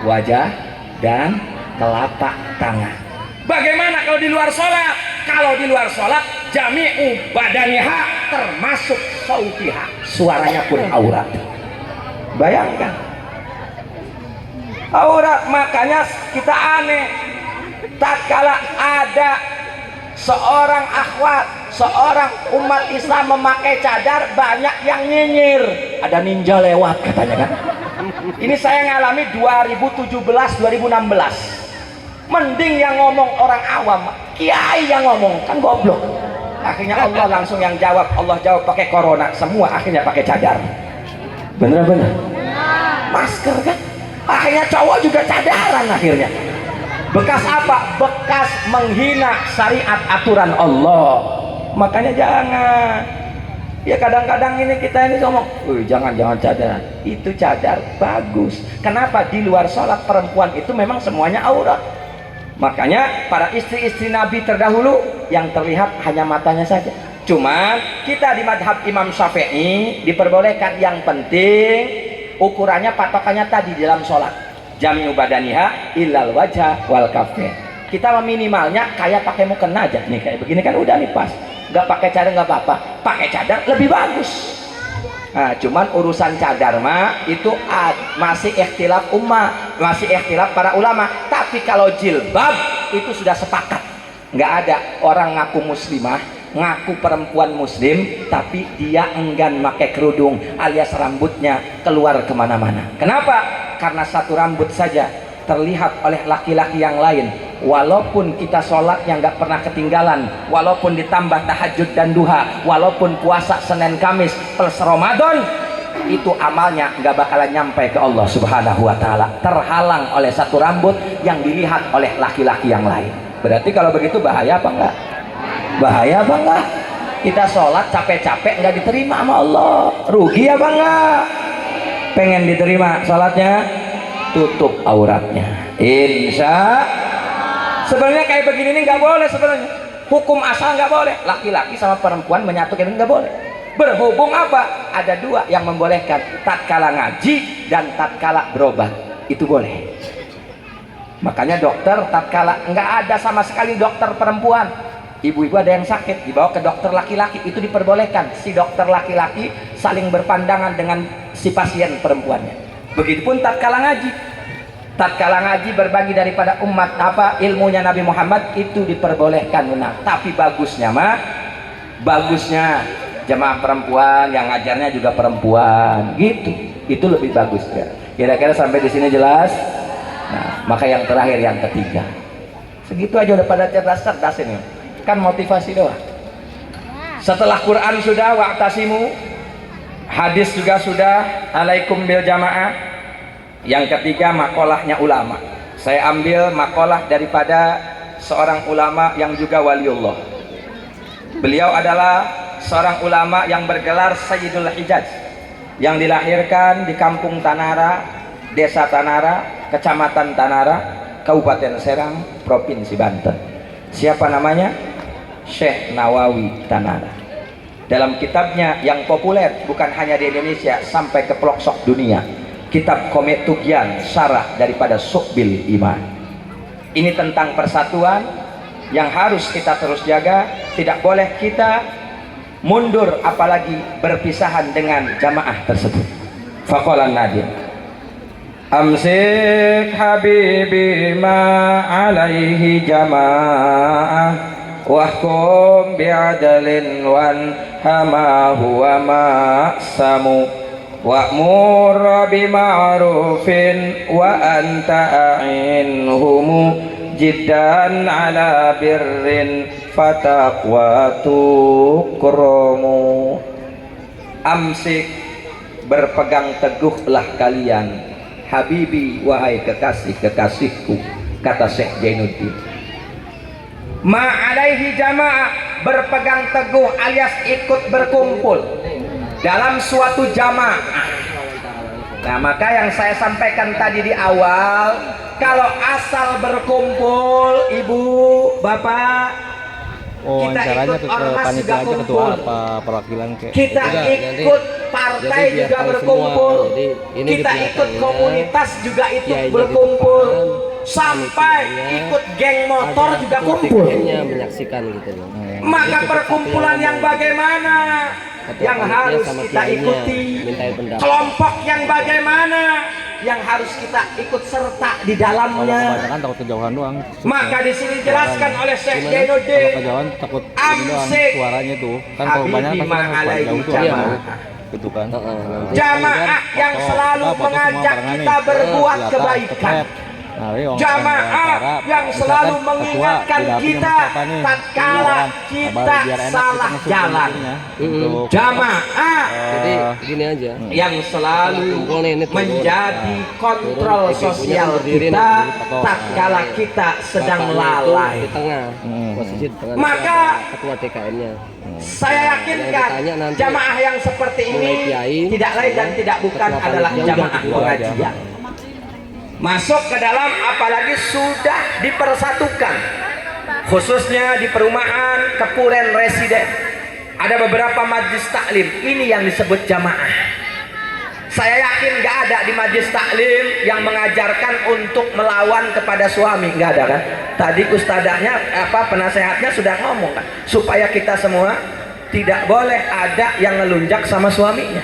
Speaker 2: wajah dan telapak tangan. Bagaimana kalau di luar sholat? Kalau di luar sholat jami'u badaniha termasuk sautiha, suaranya pun aurat. Bayangkan aurat. Makanya kita aneh tatkala ada seorang akhwat, seorang umat Islam memakai cadar, banyak yang nyinyir, ada ninja lewat katanya kan. Ini saya ngalami 2017-2016. Mending yang ngomong orang awam, kiai yang ngomong, kan goblok. Akhirnya Allah langsung yang jawab. Allah jawab pakai corona, semua akhirnya pakai cadar. Bener-bener masker kan. Akhirnya cowok juga cadaran akhirnya. Bekas apa? Bekas menghina syariat aturan Allah. Makanya jangan. Ya kadang-kadang ini kita ini ngomong, jangan cadar. Itu cadar bagus. Kenapa? Di luar sholat perempuan itu memang semuanya aurat. Makanya para istri-istri Nabi terdahulu yang terlihat hanya matanya saja. Cuman kita di madhab Imam Syafi'i diperbolehkan, yang penting ukurannya patokannya tadi di dalam sholat jami'u badaniha illal wajah wal kaffain. Kita minimalnya kayak pakai mukena aja nih, kayak begini kan udah nih pas. Nggak pakai cadar nggak apa-apa, pakai cadar lebih bagus. Nah, cuman urusan cadar mah itu masih ikhtilaf ummah, masih ikhtilaf para ulama. Tapi kalau jilbab itu sudah sepakat. Nggak ada orang ngaku muslimah, ngaku perempuan muslim, tapi dia enggan pakai kerudung alias rambutnya keluar kemana-mana. Kenapa? Karena satu rambut saja terlihat oleh laki-laki yang lain. Walaupun kita sholatnya nggak pernah ketinggalan, walaupun ditambah tahajud dan duha, walaupun puasa Senin Kamis plus Ramadan, itu amalnya nggak bakalan nyampe ke Allah Subhanahu wa Ta'ala. Terhalang oleh satu rambut yang dilihat oleh laki-laki yang lain. Berarti kalau begitu bahaya apa enggak? Bahaya apa enggak? Kita sholat capek-capek nggak diterima sama Allah, rugi apa enggak? Pengen diterima sholatnya, tutup auratnya. Insya sebenarnya kayak begini ini nggak boleh sebenarnya. Hukum asal nggak boleh. Laki-laki sama perempuan menyatukan nggak boleh. Berhubung apa? Ada dua yang membolehkan, tatkala ngaji dan tatkala berobat, itu boleh. Makanya dokter tatkala nggak ada sama sekali dokter perempuan, ibu-ibu ada yang sakit dibawa ke dokter laki-laki, itu diperbolehkan. Si dokter laki-laki saling berpandangan dengan si pasien perempuannya. Begitupun tatkala ngaji. Tatkala ngaji berbagi daripada umat ilmunya Nabi Muhammad, itu diperbolehkan benar. Tapi bagusnya jemaah perempuan yang ngajarnya juga perempuan gitu, itu lebih bagus ya. Kira-kira sampai di sini jelas. Nah, maka yang terakhir, yang ketiga, segitu aja udah pada cerdas ini, kan motivasi doang. Setelah Quran sudah, wa'tasimu, hadis juga sudah, alaikum bil jamaah. Yang ketiga makolahnya ulama. Saya ambil makolah daripada seorang ulama yang juga waliullah. Beliau adalah seorang ulama yang bergelar Sayyidul Hijaz, yang dilahirkan di kampung Tanara, desa Tanara, kecamatan Tanara, Kabupaten Serang, Provinsi Banten. Siapa namanya? Syekh Nawawi Tanara. Dalam kitabnya yang populer bukan hanya di Indonesia sampai ke pelosok dunia, kitab Qomet Tughyan, syarah daripada Suqbil Iman. Ini tentang persatuan yang harus kita terus jaga. Tidak boleh kita mundur, apalagi berpisahan dengan jamaah tersebut. Faqalan nadim, amsik habibi ma alaihi jamaah wahkum bi'adalin wan hama huwa ma'samu wa'mur bima'rufin wa anta a'inhumu jiddan ala birrin fataqwa tukromu. Amsik, berpegang teguhlah kalian, habibi, wahai kekasih-kekasihku, kata Syekh Jainuddin. Ma'alaihi jamaah, berpegang teguh alias ikut berkumpul dalam suatu jamaah. Nah, maka yang saya sampaikan tadi di awal, kalau asal berkumpul ibu bapak, kita ikut ormas juga kumpul, kita ikut partai juga berkumpul, kita ikut komunitas juga ikut berkumpul, sampai ikut geng motor juga kumpul.
Speaker 3: Menyaksikan gitu loh.
Speaker 2: Maka perkumpulan yang bagaimana yang harus kita ikuti, kelompok yang bagaimana yang harus kita ikut serta di dalamnya. Maka di sini dijelaskan oleh Syekh Jainuddin, amsik
Speaker 4: suaranya tuh kan kalau banyak gitu kan.
Speaker 2: Jamaah yang selalu mengajak kita berbuat kebaikan, jamaah yang selalu mengingatkan kita tatkala kita salah jalan, jamaah
Speaker 3: Jadi gini aja,
Speaker 2: yang selalu menjadi kontrol sosial kita tatkala kita sedang lalai.
Speaker 3: di tengah, posisi di tengah.
Speaker 2: Maka
Speaker 3: ketua TKN-nya.
Speaker 2: saya yakinkan jamaah yang seperti ini tidak lain dan tidak bukan adalah jamaah pengajian. Masuk ke dalam, apalagi sudah dipersatukan, khususnya di perumahan Kepuren Residen ada beberapa majlis taklim, ini yang disebut jamaah. Saya yakin nggak ada di majlis taklim yang mengajarkan untuk melawan kepada suami, nggak ada kan? Tadi ustadzahnya penasehatnya sudah ngomong kan, supaya kita semua tidak boleh ada yang ngelunjak sama suaminya.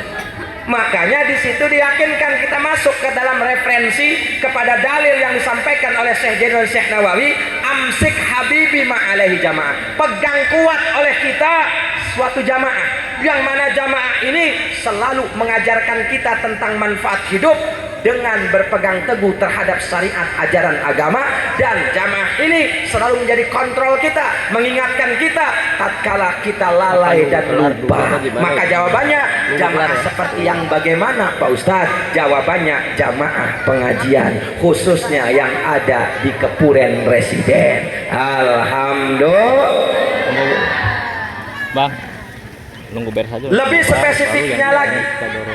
Speaker 2: Makanya di situ diyakinkan kita masuk ke dalam referensi kepada dalil yang disampaikan oleh Syekh Jainuddin Syekh Nawawi, amsik habibi ma'alaihi jamaah, pegang kuat oleh kita suatu jamaah, yang mana jamaah ini selalu mengajarkan kita tentang manfaat hidup dengan berpegang teguh terhadap syariat ajaran agama, dan jamaah ini selalu menjadi kontrol kita, mengingatkan kita tatkala kita lalai dan lupa. Maka jawabannya jamaah seperti yang bagaimana Pak Ustadz? Jawabannya jamaah pengajian, khususnya yang ada di Kepuren Residen. Alhamdulillah.
Speaker 4: Bang, nunggu beres aja.
Speaker 2: Lebih spesifiknya lagi,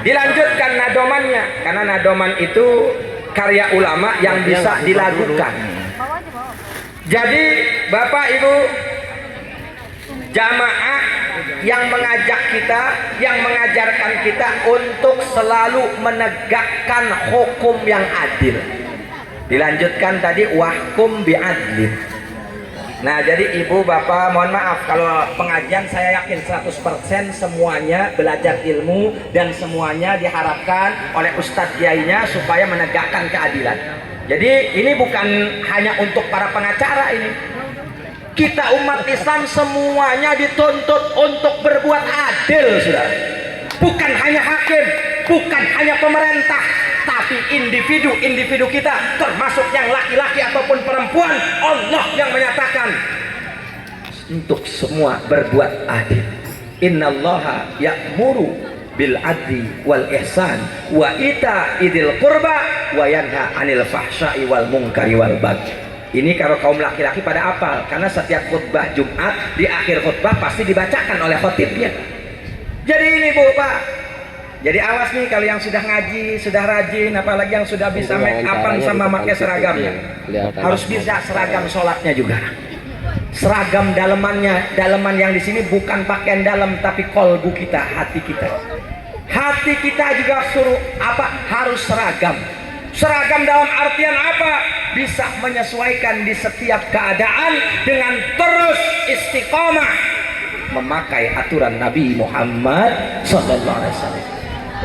Speaker 2: dilanjutkan nadomannya, karena nadoman itu karya ulama yang bisa dilakukan. Jadi Bapak Ibu, jamaah yang mengajak kita, yang mengajarkan kita untuk selalu menegakkan hukum yang adil. Dilanjutkan tadi wahkum bi'adlin. Nah, jadi ibu bapak mohon maaf kalau pengajian saya yakin 100% semuanya belajar ilmu dan semuanya diharapkan oleh ustadz kiainya supaya menegakkan keadilan. Jadi ini bukan hanya untuk para pengacara ini. Kita umat Islam semuanya dituntut untuk berbuat adil, saudara. Bukan hanya hakim, bukan hanya pemerintah, tapi individu-individu kita, termasuk yang laki-laki ataupun perempuan, Allah yang menyatakan untuk semua berbuat adil. innallaha ya'muru bil adli wal ihsan wa ita idil qurba wa yanha 'anil fahsya'i wal munkari wal baghi. Ini kalau kaum laki-laki pada apal, karena setiap khutbah Jumat di akhir khutbah pasti dibacakan oleh khotibnya. Jadi ini Bu Pak, jadi awas nih kalau yang sudah ngaji, sudah rajin, apalagi yang sudah bisa make upan sama pakai seragamnya, harus bisa seragam sholatnya juga. Seragam daleman yang di sini bukan pakaian dalam, tapi kolbu kita, hati kita. Hati kita juga suruh apa? Harus seragam. Seragam dalam artian apa? Bisa menyesuaikan di setiap keadaan dengan terus istiqomah memakai aturan Nabi Muhammad SAW.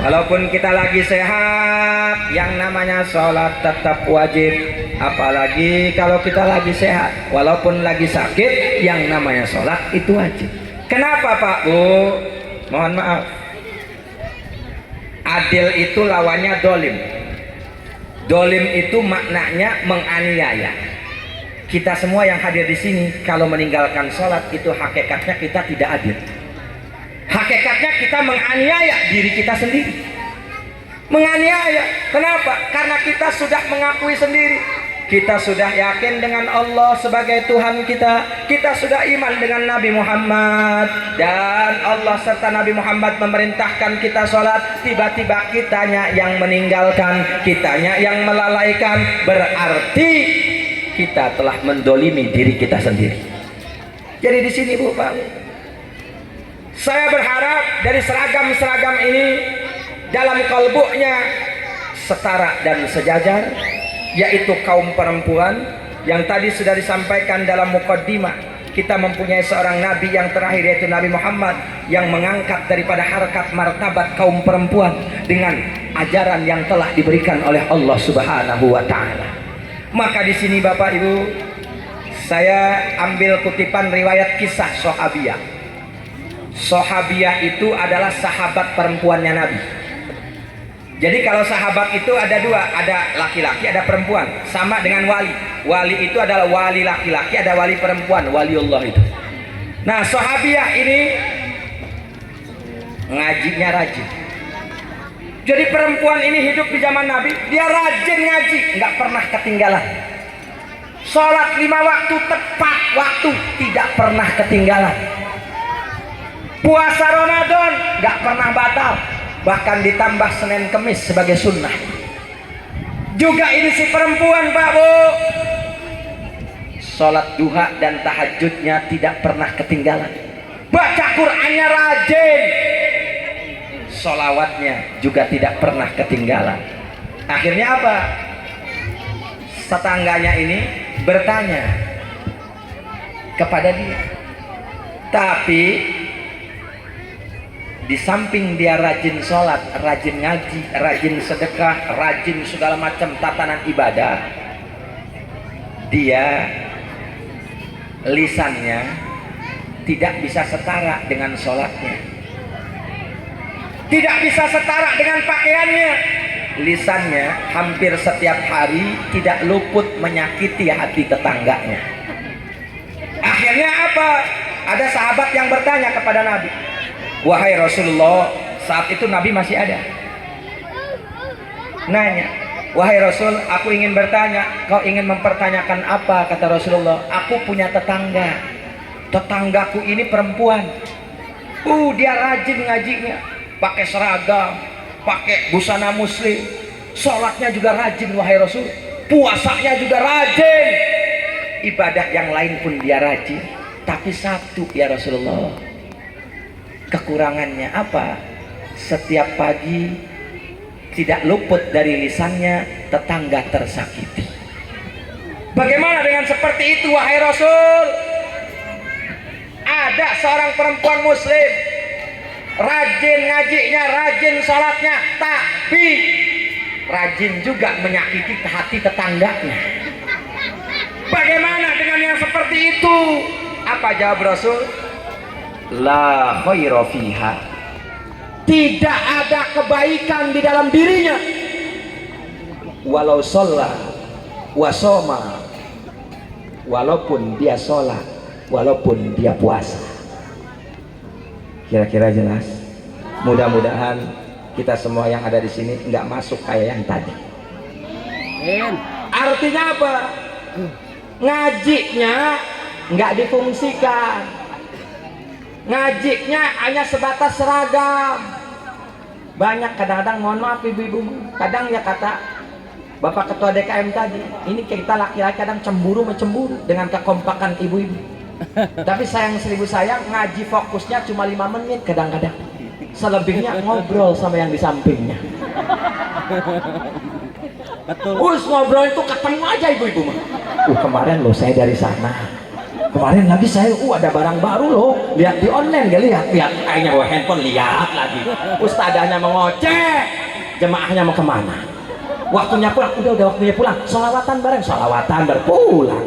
Speaker 2: Walaupun kita lagi sehat, yang namanya sholat tetap wajib. Apalagi kalau kita lagi sehat, walaupun lagi sakit, yang namanya sholat itu wajib. Kenapa Pak Bu? Mohon maaf, adil itu lawannya dolim. Dolim itu maknanya menganiaya. Kita semua yang hadir di sini, kalau meninggalkan sholat itu hakikatnya kita tidak adil. Hakikatnya kita menganiaya diri kita sendiri. Menganiaya. Kenapa? Karena kita sudah mengakui sendiri. Kita sudah yakin dengan Allah sebagai Tuhan kita. Kita sudah iman dengan Nabi Muhammad. Dan Allah serta Nabi Muhammad memerintahkan kita sholat. Tiba-tiba kitanya yang meninggalkan, kitanya yang melalaikan. Berarti kita telah mendolimi diri kita sendiri. Jadi di sini Bu Pak, saya berharap dari seragam-seragam ini dalam kalbunya setara dan sejajar, yaitu kaum perempuan yang tadi sudah disampaikan dalam mukaddimah. Kita mempunyai seorang nabi yang terakhir, yaitu Nabi Muhammad, yang mengangkat daripada harkat martabat kaum perempuan dengan ajaran yang telah diberikan oleh Allah Subhanahu wa taala. Maka di sini Bapak Ibu, saya ambil kutipan riwayat kisah Sahabiyah. Sahabiyah itu adalah sahabat perempuannya Nabi. Jadi kalau sahabat itu ada dua, ada laki-laki, ada perempuan. Sama dengan wali. Wali itu adalah wali laki-laki, ada wali perempuan, waliullah itu. Nah, Sahabiyah ini ngajinya rajin. Jadi perempuan ini hidup di zaman Nabi, dia rajin ngaji, nggak pernah ketinggalan. Sholat 5 waktu tepat waktu, tidak pernah ketinggalan. Puasa Ramadan nggak pernah batal, bahkan ditambah Senin Kemis sebagai sunnah. Juga ini si perempuan Pak Bu, sholat duha dan tahajudnya tidak pernah ketinggalan. Baca Qur'annya rajin, sholawatnya juga tidak pernah ketinggalan. Akhirnya apa? Tetangganya ini bertanya kepada dia. Tapi di samping dia rajin sholat, rajin ngaji, rajin sedekah, rajin segala macam tatanan ibadah, dia lisannya tidak bisa setara dengan sholatnya, tidak bisa setara dengan pakaiannya. Lisannya hampir setiap hari tidak luput menyakiti hati tetangganya. Akhirnya apa? Ada sahabat yang bertanya kepada Nabi, wahai Rasulullah, saat itu Nabi masih ada. Nanya, wahai Rasul, aku ingin bertanya, kau ingin mempertanyakan apa? Kata Rasulullah, aku punya tetangga. Tetanggaku ini perempuan. Dia rajin ngajinya, pakai seragam, pakai busana muslim, sholatnya juga rajin wahai Rasul, puasanya juga rajin, ibadah yang lain pun dia rajin. Tapi satu ya Rasulullah, kekurangannya apa? Setiap pagi tidak luput dari lisannya tetangga tersakiti. Bagaimana dengan seperti itu wahai Rasul? Ada seorang perempuan muslim, rajin ngajinya, rajin sholatnya, tapi rajin juga menyakiti hati tetangganya. Bagaimana dengan yang seperti itu? Apa jawab Rasul? La khaira fiha, tidak ada kebaikan di dalam dirinya. Walau sholat wasoma, walaupun dia sholat, walaupun dia puasa. Kira-kira jelas? Mudah-mudahan kita semua yang ada di sini nggak masuk kayak yang tadi. Artinya apa? Ngajinya nggak difungsikan, ngajinya hanya sebatas seragam. Banyak kadang-kadang, mohon maaf ibu-ibu, kadang ya kata Bapak Ketua DKM tadi, ini kita laki-laki kadang cemburu dengan kekompakan ibu-ibu. Tapi sayang seribu sayang, ngaji fokusnya cuma 5 menit kadang-kadang. Selebihnya ngobrol sama yang di sampingnya. Us ngobrol itu ketemu aja ibu-ibu mah. Kemarin loh saya dari sana. Kemarin lagi saya ada barang baru loh. Lihat di online gak lihat kayaknya bawa handphone lihat lagi. Ustadahnya mau ngoceh, jemaahnya mau kemana? Waktunya pulang, udah waktunya pulang. Sholawatan bareng pulang.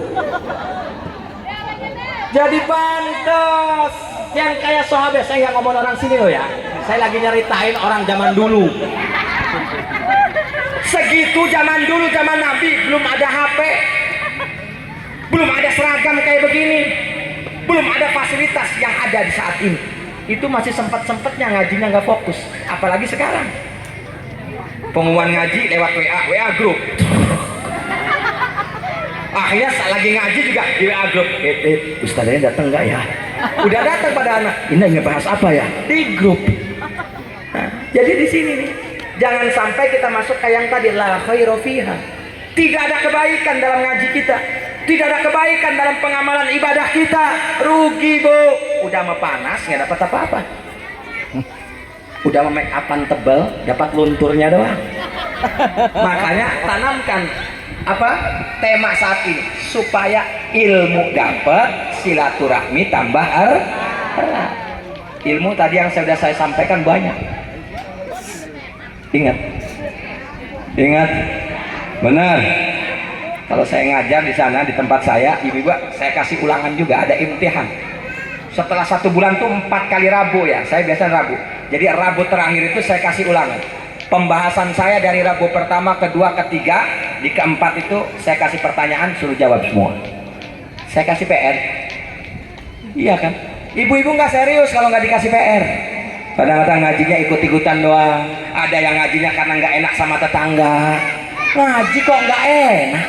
Speaker 2: Jadi pantas yang kayak sahabat, saya nggak ngomong orang sini loh ya. Saya lagi nyeritain orang zaman dulu. Segitu zaman dulu, zaman Nabi belum ada HP, belum ada seragam kayak begini, belum ada fasilitas yang ada di saat ini. Itu masih sempet-sempetnya ngajinya nggak fokus, apalagi sekarang. Pengumuman ngaji lewat WA grup. Akhirnya saat lagi ngaji juga di WA grup. Ustadznya datang nggak ya? Udah datang pada anak. Ini ngebahas apa ya? Di grup. Nah, jadi di sini nih, jangan sampai kita masuk kayak yang tadi, la khairu fiha. Tidak ada kebaikan dalam ngaji kita, tidak ada kebaikan dalam pengamalan ibadah kita. Rugi bu. Udah mau panas nggak dapat apa-apa. Udah mau make upan tebel, dapat lunturnya doang. Makanya tanamkan apa tema saat ini supaya ilmu dapat, silaturahmi tambah erat. Ilmu tadi yang sudah saya sampaikan banyak. Ingat, benar. Kalau saya ngajar di sana di tempat saya, ibu-ibu, saya kasih ulangan juga, ada imtihan. Setelah 1 bulan tuh 4 kali Rabu ya, saya biasa Rabu. Jadi Rabu terakhir itu saya kasih ulangan. Pembahasan saya dari Rabu pertama, kedua, ketiga, di keempat itu saya kasih pertanyaan, suruh jawab semua. Saya kasih PR. Iya kan? Ibu-ibu nggak serius kalau nggak dikasih PR. Kadang-kadang ngajinya ikut-ikutan doang. Ada yang ngajinya karena nggak enak sama tetangga. Ngaji kok nggak enak?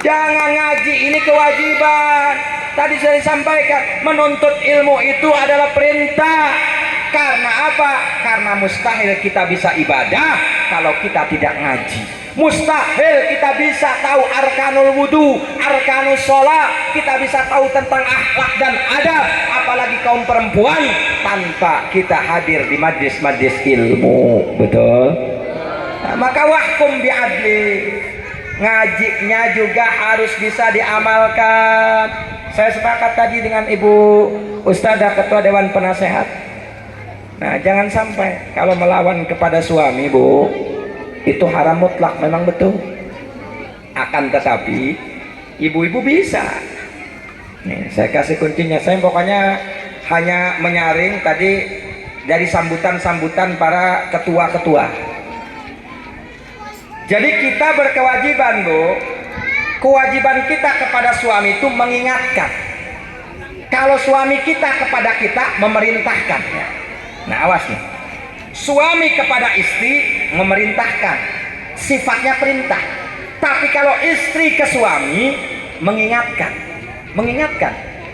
Speaker 2: Jangan ngaji, ini kewajiban. Tadi saya sampaikan, menuntut ilmu itu adalah perintah. Karena apa? Karena mustahil kita bisa ibadah kalau kita tidak ngaji. Mustahil kita bisa tahu arkanul wudu, arkanul sholat, kita bisa tahu tentang akhlak dan adab, apalagi kaum perempuan, tanpa kita hadir di majlis-majlis ilmu. Betul? Nah, maka wahkum bi'adli, ngajinya juga harus bisa diamalkan. Saya sepakat tadi dengan Ibu Ustadzah Ketua Dewan Penasehat. Nah, jangan sampai kalau melawan kepada suami, Bu, itu haram mutlak, memang betul. Akan tetapi ibu-ibu bisa. Nih, saya kasih kuncinya. Saya pokoknya hanya menyaring tadi dari sambutan-sambutan para ketua-ketua. Jadi kita berkewajiban, Bu. Kewajiban kita kepada suami itu mengingatkan. Kalau suami kita kepada kita memerintahkan. Nah, awas nih. Suami kepada istri memerintahkan, sifatnya perintah. Tapi kalau istri ke suami mengingatkan.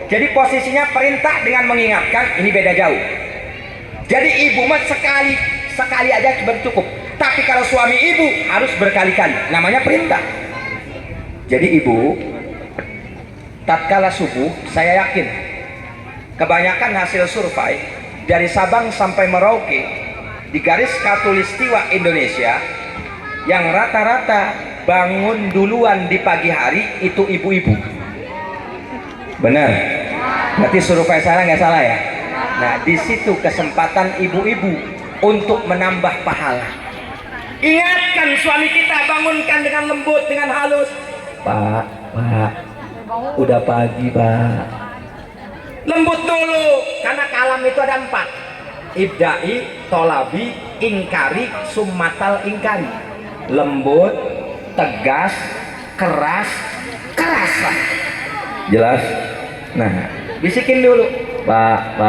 Speaker 2: Jadi posisinya perintah dengan mengingatkan ini beda jauh. Jadi ibu mah sekali aja cukup. Tapi kalau suami ibu harus berkali-kali. Namanya perintah. Jadi ibu, tatkala subuh, saya yakin kebanyakan hasil survei dari Sabang sampai Merauke di garis khatulistiwa Indonesia, yang rata-rata bangun duluan di pagi hari itu ibu-ibu. Benar? Berarti survei saya nggak salah ya? Nah, di situ kesempatan ibu-ibu untuk menambah pahala. Ingatkan suami kita, bangunkan dengan lembut, dengan halus. Pak, udah pagi, Pak. Lembut dulu, karena kalam itu ada 4. Ibda'i, tolabi, ingkari, summatal ingkari. Lembut, tegas, keras, kerasan. Jelas? Nah, bisikin dulu. Pak,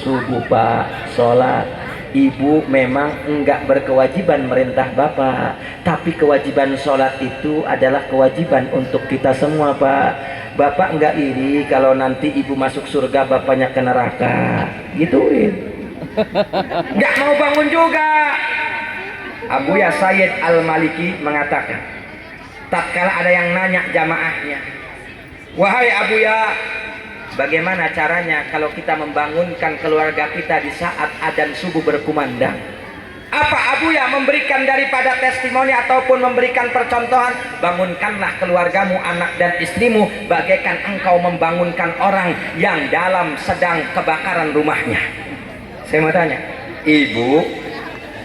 Speaker 2: subuh Pak, sholat. Ibu memang enggak berkewajiban merintah Bapak, tapi kewajiban sholat itu adalah kewajiban untuk kita semua Pak. Bapak enggak iri kalau nanti ibu masuk surga, bapaknya ke neraka, gituin. Enggak mau bangun juga. Abuya Sayyid Al-Maliki mengatakan, tatkala ada yang nanya jamaahnya, wahai Abuya, bagaimana caranya kalau kita membangunkan keluarga kita di saat adzan subuh berkumandang? Apa Abuya memberikan daripada testimoni ataupun memberikan percontohan? Bangunkanlah keluargamu, anak dan istrimu, bagaikan engkau membangunkan orang yang dalam sedang kebakaran rumahnya. Saya mau tanya, ibu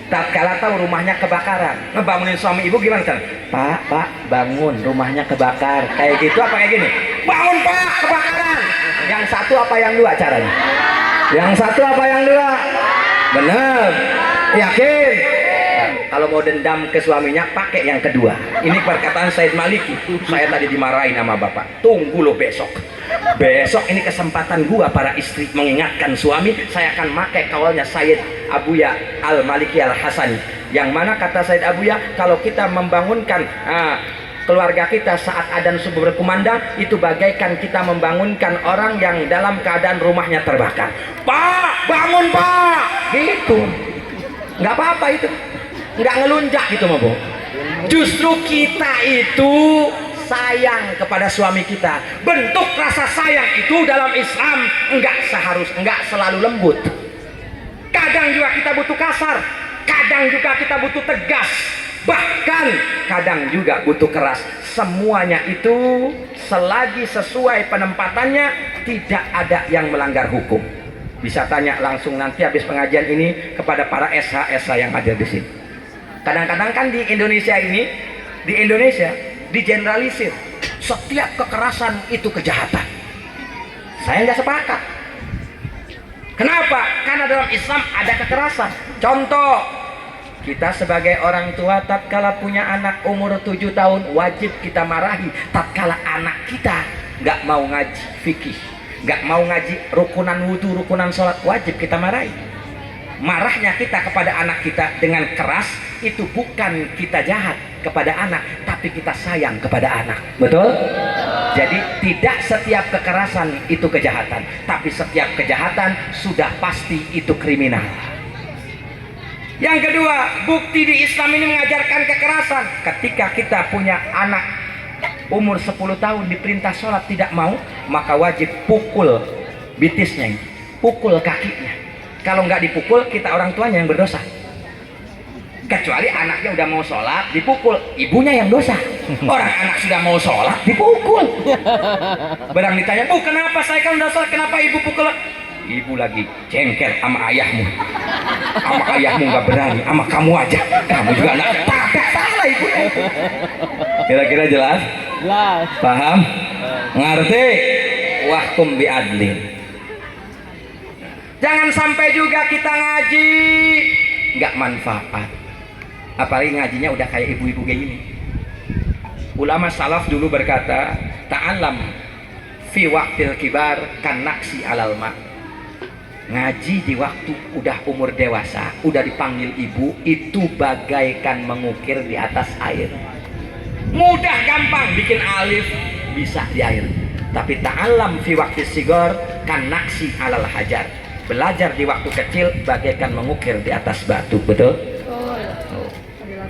Speaker 2: tatkala tahu rumahnya kebakaran, ngebangunin suami ibu gimana kan? Pak, bangun, rumahnya kebakar. Kayak gitu apa kayak gini? Bangun Pak, kebakaran. Yang satu apa yang dua caranya? Yang satu apa yang dua? Benar. Yakin? Nah, kalau mau dendam ke suaminya pakai yang kedua. Ini perkataan Said Maliki. Saya tadi dimarahin sama bapak. Tunggu lo besok. Besok ini kesempatan gua para istri mengingatkan suami. Saya akan pakai kawalnya Said Abuya Al-Maliki Al-Hasani. Yang mana kata Said Abuya, kalau kita membangunkan keluarga kita saat adzan subuh berkumandang, itu bagaikan kita membangunkan orang yang dalam keadaan rumahnya terbakar. Pak, bangun Pak, gitu. Nggak apa-apa itu, nggak ngelunjak gitu Mabo. Justru kita itu sayang kepada suami kita. Bentuk rasa sayang itu dalam Islam nggak selalu lembut. Kadang juga kita butuh kasar, kadang juga kita butuh tegas, bahkan kadang juga butuh keras. Semuanya itu selagi sesuai penempatannya, tidak ada yang melanggar hukum. Bisa tanya langsung nanti habis pengajian ini kepada para SH yang ada di sini. Kadang-kadang kan di Indonesia digeneralisir setiap kekerasan itu kejahatan. Saya nggak sepakat. Kenapa? Karena dalam Islam ada kekerasan. Contoh, kita sebagai orang tua tatkala punya anak umur 7 tahun wajib kita marahi. Tatkala anak kita nggak mau ngaji fikih, nggak mau ngaji rukunan wudu, rukunan sholat, wajib kita marahi. Marahnya kita kepada anak kita dengan keras itu bukan kita jahat kepada anak, tapi kita sayang kepada anak. Betul? Jadi tidak setiap kekerasan itu kejahatan, tapi setiap kejahatan sudah pasti itu kriminal. Yang kedua, bukti di Islam ini mengajarkan kekerasan. Ketika kita punya anak umur 10 tahun diperintah sholat tidak mau, maka wajib pukul bitisnya, pukul kakinya. Kalau nggak dipukul, kita orang tuanya yang berdosa. Kecuali anaknya udah mau sholat dipukul, ibunya yang dosa. Orang anak sudah mau sholat dipukul. Barang ditanya, bu kenapa saya kan udah sholat, kenapa ibu pukul? Ibu lagi jengkel sama ayahmu. Sama ayahmu nggak berani, sama kamu aja. Kamu juga anak tak salah ibu. Kira-kira jelas?
Speaker 3: Jelas.
Speaker 2: Paham? Ngerti? Wahkum bi'adlin. Jangan sampai juga kita ngaji nggak manfaat. Apalagi ngajinya udah kayak ibu-ibu kayak gini. Ulama salaf dulu berkata, ta'allam fi waqtil kibar kan naksi alal ma. Ngaji di waktu udah umur dewasa, udah dipanggil ibu, itu bagaikan mengukir di atas air. Mudah gampang bikin alif bisa di air. Tapi ta'allam fi waqtis sigor kan naksi alal hajar. Belajar di waktu kecil bagaikan mengukir di atas batu. Betul? Oh.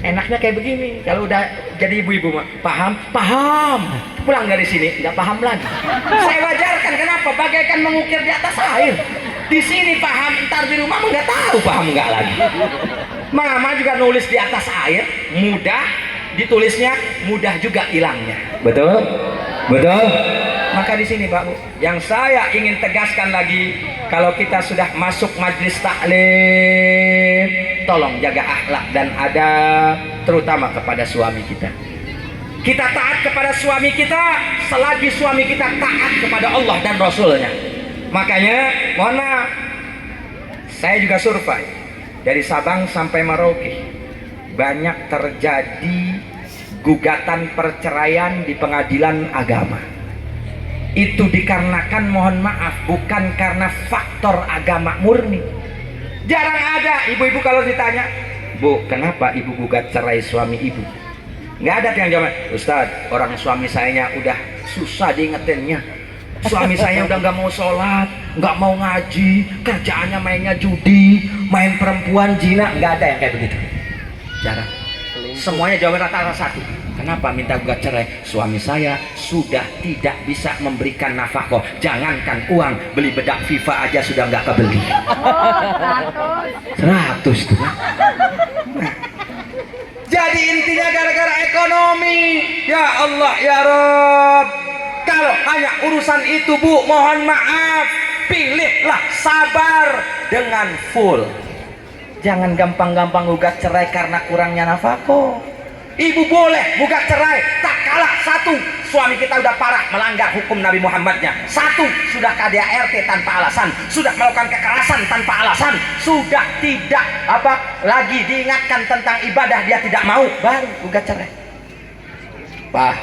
Speaker 2: Enaknya kayak begini. Kalau udah jadi ibu-ibu paham? Paham. Pulang dari sini nggak paham lagi. Saya wajarkan kenapa? Bagaikan mengukir di atas air. Di sini paham, ntar di rumah nggak tahu paham nggak lagi. Mama juga nulis di atas air, mudah ditulisnya, mudah juga hilangnya. Betul? Betul? Maka di sini Pak Bu, yang saya ingin tegaskan lagi, kalau kita sudah masuk majlis taklim, tolong jaga akhlak dan adab, terutama kepada suami kita. Kita taat kepada suami kita selagi suami kita taat kepada Allah dan Rasulnya. Makanya, mohon maaf, saya juga survei dari Sabang sampai Merauke, banyak terjadi gugatan perceraian di pengadilan agama. itu dikarenakan, mohon maaf, bukan karena faktor agama murni. Jarang ada ibu-ibu kalau ditanya, Bu, kenapa ibu gugat cerai suami ibu? Nggak ada yang jawab, Ustaz, orang suami saya udah susah diingetinnya. Suami saya udah nggak mau sholat, nggak mau ngaji, kerjaannya mainnya judi, main perempuan, zina. Nggak ada yang kayak begitu. Jarang. Semuanya jawaban rata-rata satu. Kenapa minta gugat cerai? Suami saya sudah tidak bisa memberikan nafkah. Jangankan uang, beli bedak FIFA aja sudah nggak kebeli. 100 tuh. Nah, jadi intinya gara-gara ekonomi. Ya Allah, ya Rob. Kalau hanya urusan itu, Bu, mohon maaf, pilihlah sabar dengan full. Jangan gampang-gampang gugat cerai karena kurangnya nafkah. Ibu boleh gugat cerai tak kalah satu, suami kita udah parah melanggar hukum Nabi Muhammadnya. Satu, sudah KDART tanpa alasan, sudah melakukan kekerasan tanpa alasan, sudah tidak lagi diingatkan tentang ibadah, dia tidak mau, baru gugat cerai. Pak,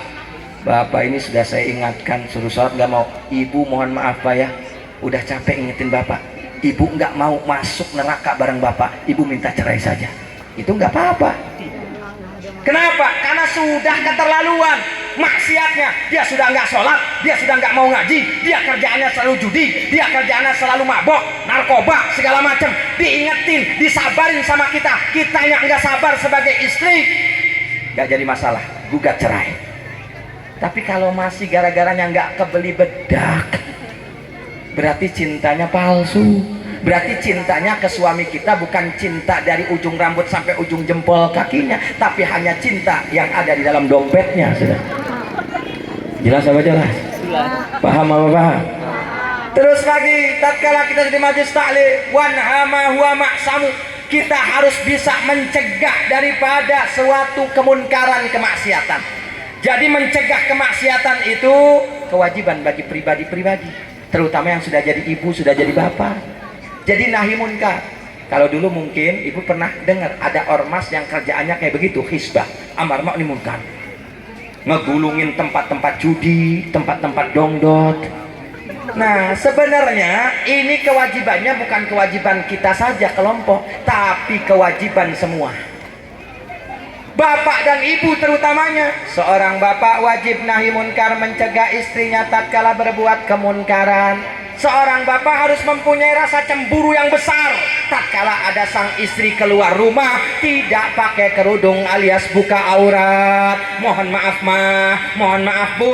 Speaker 2: Bapak ini sudah saya ingatkan suruh sholat nggak mau. Ibu mohon maaf Pak ya, udah capek ingetin Bapak. Ibu nggak mau masuk neraka bareng Bapak, ibu minta cerai saja. Itu nggak apa-apa. Kenapa? Karena sudah keterlaluan maksiatnya. Dia sudah nggak sholat, dia sudah nggak mau ngaji, dia kerjaannya selalu judi, dia kerjaannya selalu mabok, narkoba, segala macam. Diingetin, disabarin sama kita, kitanya nggak sabar sebagai istri, nggak jadi masalah, gugat cerai. Tapi kalau masih gara-garanya nggak kebeli bedak, berarti cintanya palsu. Berarti cintanya ke suami kita bukan cinta dari ujung rambut sampai ujung jempol kakinya, tapi hanya cinta yang ada di dalam dompetnya. Sudah jelas apa jelas? Paham apa paham? Terus lagi, tatkala kita di majelis taklim, wanhama huwa ma'samu, kita harus bisa mencegah daripada suatu kemunkaran, kemaksiatan. Jadi mencegah kemaksiatan itu kewajiban bagi pribadi-pribadi, terutama yang sudah jadi ibu, sudah jadi bapak. Jadi nahi munkar. Kalau dulu mungkin ibu pernah dengar ada ormas yang kerjaannya kayak begitu, hisbah, amar ma'ruf nahi munkar, ngegulungin tempat-tempat judi, tempat-tempat dongdot. Nah, sebenarnya ini kewajibannya bukan kewajiban kita saja kelompok, tapi kewajiban semua. Bapak dan ibu terutamanya. Seorang bapak wajib nahi munkar, mencegah istrinya tatkala berbuat kemunkaran. Seorang bapak harus mempunyai rasa cemburu yang besar tatkala ada sang istri keluar rumah tidak pakai kerudung alias buka aurat. Mohon maaf mohon maaf Bu,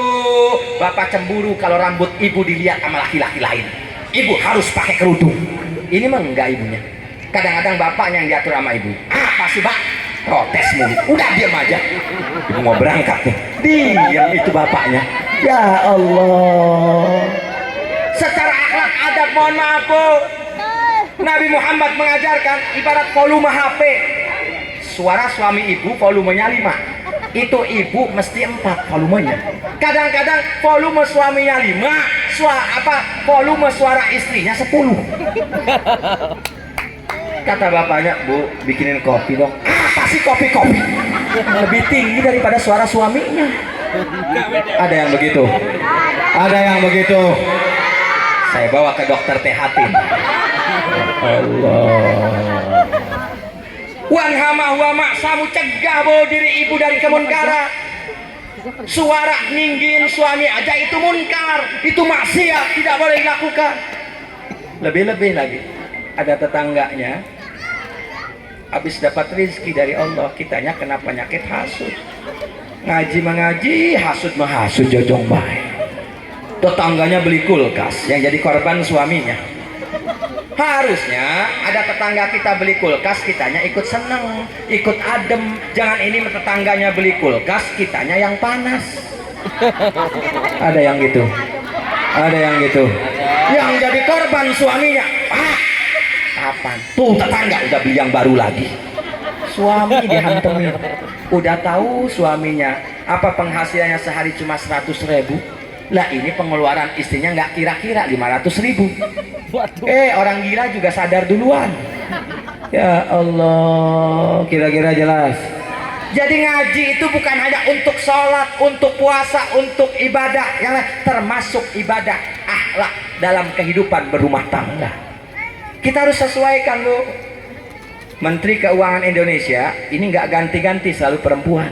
Speaker 2: bapak cemburu kalau rambut ibu dilihat sama laki-laki lain. Ibu harus pakai kerudung. Ini mah enggak ibunya. Kadang-kadang bapaknya yang diatur sama ibu. Apa sih Pak? Protes mulu. Udah diam aja. Ibu mau berangkat nih. Diam itu bapaknya. Ya Allah. Secara akhlak adab, mohon maaf Bu, Nabi Muhammad mengajarkan ibarat volume HP. Suara suami ibu volumenya 5, itu ibu mesti 4 volumenya. Kadang-kadang volume suaminya 5, volume suara istrinya 10. Kata bapaknya, Bu, bikinin kopi dong. Apa sih kopi-kopi? Lebih tinggi daripada suara suaminya. Ada yang begitu? Ada yang begitu? Saya bawa ke dokter THT. Allah. Wanhama huwa ma'samu, cegah Bu diri ibu dari kemunkaran. Suara ninggin suami aja itu munkar, itu maksiat, tidak boleh dilakukan. Lebih-lebih lagi, ada tetangganya habis dapat rezeki dari Allah, kitanya kena penyakit hasud. Ngaji mengaji, hasud menghasud, jojong baik. Tetangganya beli kulkas, yang jadi korban suaminya. Harusnya ada tetangga kita beli kulkas, kitanya ikut seneng, ikut adem. Jangan ini tetangganya beli kulkas, kitanya yang panas. Ada yang gitu? Ada yang gitu? Yang jadi korban suaminya. Kapan? Tuh tetangga udah beli yang baru lagi. Suami dihantemin. Udah tahu suaminya apa penghasilannya sehari cuma 100.000. Lah ini pengeluaran istrinya nggak kira-kira 500.000. Orang gila juga sadar duluan. Ya Allah, kira-kira jelas. Jadi ngaji itu bukan hanya untuk sholat, untuk puasa, untuk ibadah, yang lain, termasuk ibadah akhlak dalam kehidupan berumah tangga. Kita harus sesuaikan loh. Menteri Keuangan Indonesia ini nggak ganti-ganti, selalu perempuan.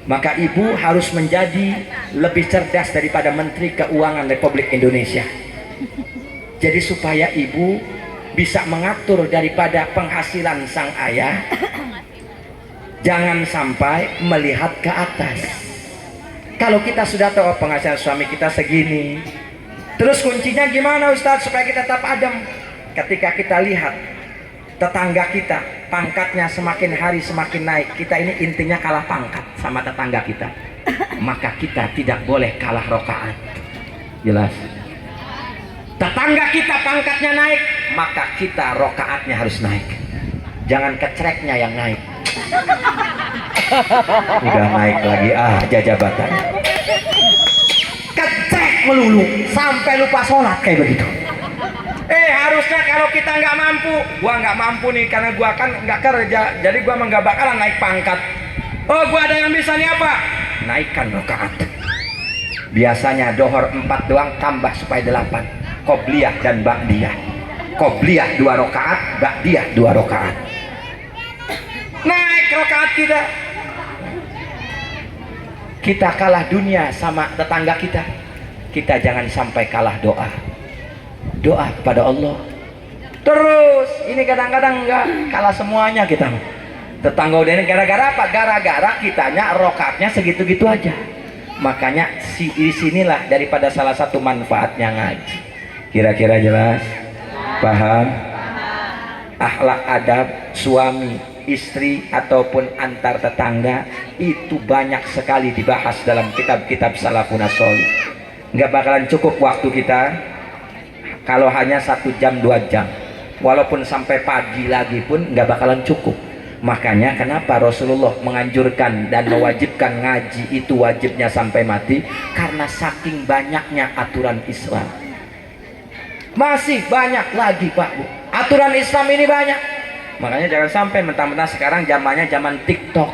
Speaker 2: Maka ibu harus menjadi lebih cerdas daripada Menteri Keuangan Republik Indonesia. Jadi supaya ibu bisa mengatur daripada penghasilan sang ayah, jangan sampai melihat ke atas. Kalau kita sudah tahu penghasilan suami kita segini, terus kuncinya gimana Ustadz supaya kita tetap adem? Ketika kita lihat tetangga kita pangkatnya semakin hari semakin naik, kita ini intinya kalah pangkat sama tetangga kita, maka kita tidak boleh kalah rokaat. Jelas? Tetangga kita pangkatnya naik, maka kita rokaatnya harus naik. Jangan kecreknya yang naik. Udah naik lagi aja jabatan, kecek melulu sampai lupa sholat kayak begitu. Harusnya kalau kita nggak mampu, gua nggak mampu nih karena gua kan nggak kerja, jadi gua nggak bakalan naik pangkat. Oh, gua ada yang bisa nih apa? Naikkan rokaat. Biasanya dohor 4 doang, tambah supaya 8. Qobliyah dan ba'diyah. Qobliyah 2 rokaat, ba'diyah 2 rokaat. Naik rokaat kita. Kita kalah dunia sama tetangga kita. Kita jangan sampai kalah doa. Doa kepada Allah. Terus ini kadang-kadang enggak kalah semuanya kita. Tetangga udah ini gara-gara apa? Gara-gara kitanya rokaatnya segitu-gitu aja. Makanya disinilah daripada salah satu manfaatnya ngaji. Kira-kira jelas? Paham? Akhlak adab suami, istri ataupun antar tetangga itu banyak sekali dibahas dalam kitab-kitab salafun sholih. Nggak bakalan cukup waktu kita kalau hanya 1 jam 2 jam, walaupun sampai pagi lagi pun nggak bakalan cukup. Makanya kenapa Rasulullah menganjurkan dan mewajibkan ngaji itu wajibnya sampai mati, karena saking banyaknya aturan Islam. Masih banyak lagi Pak Bu, aturan Islam ini banyak. Makanya jangan sampai mentang-mentang sekarang zamannya zaman TikTok.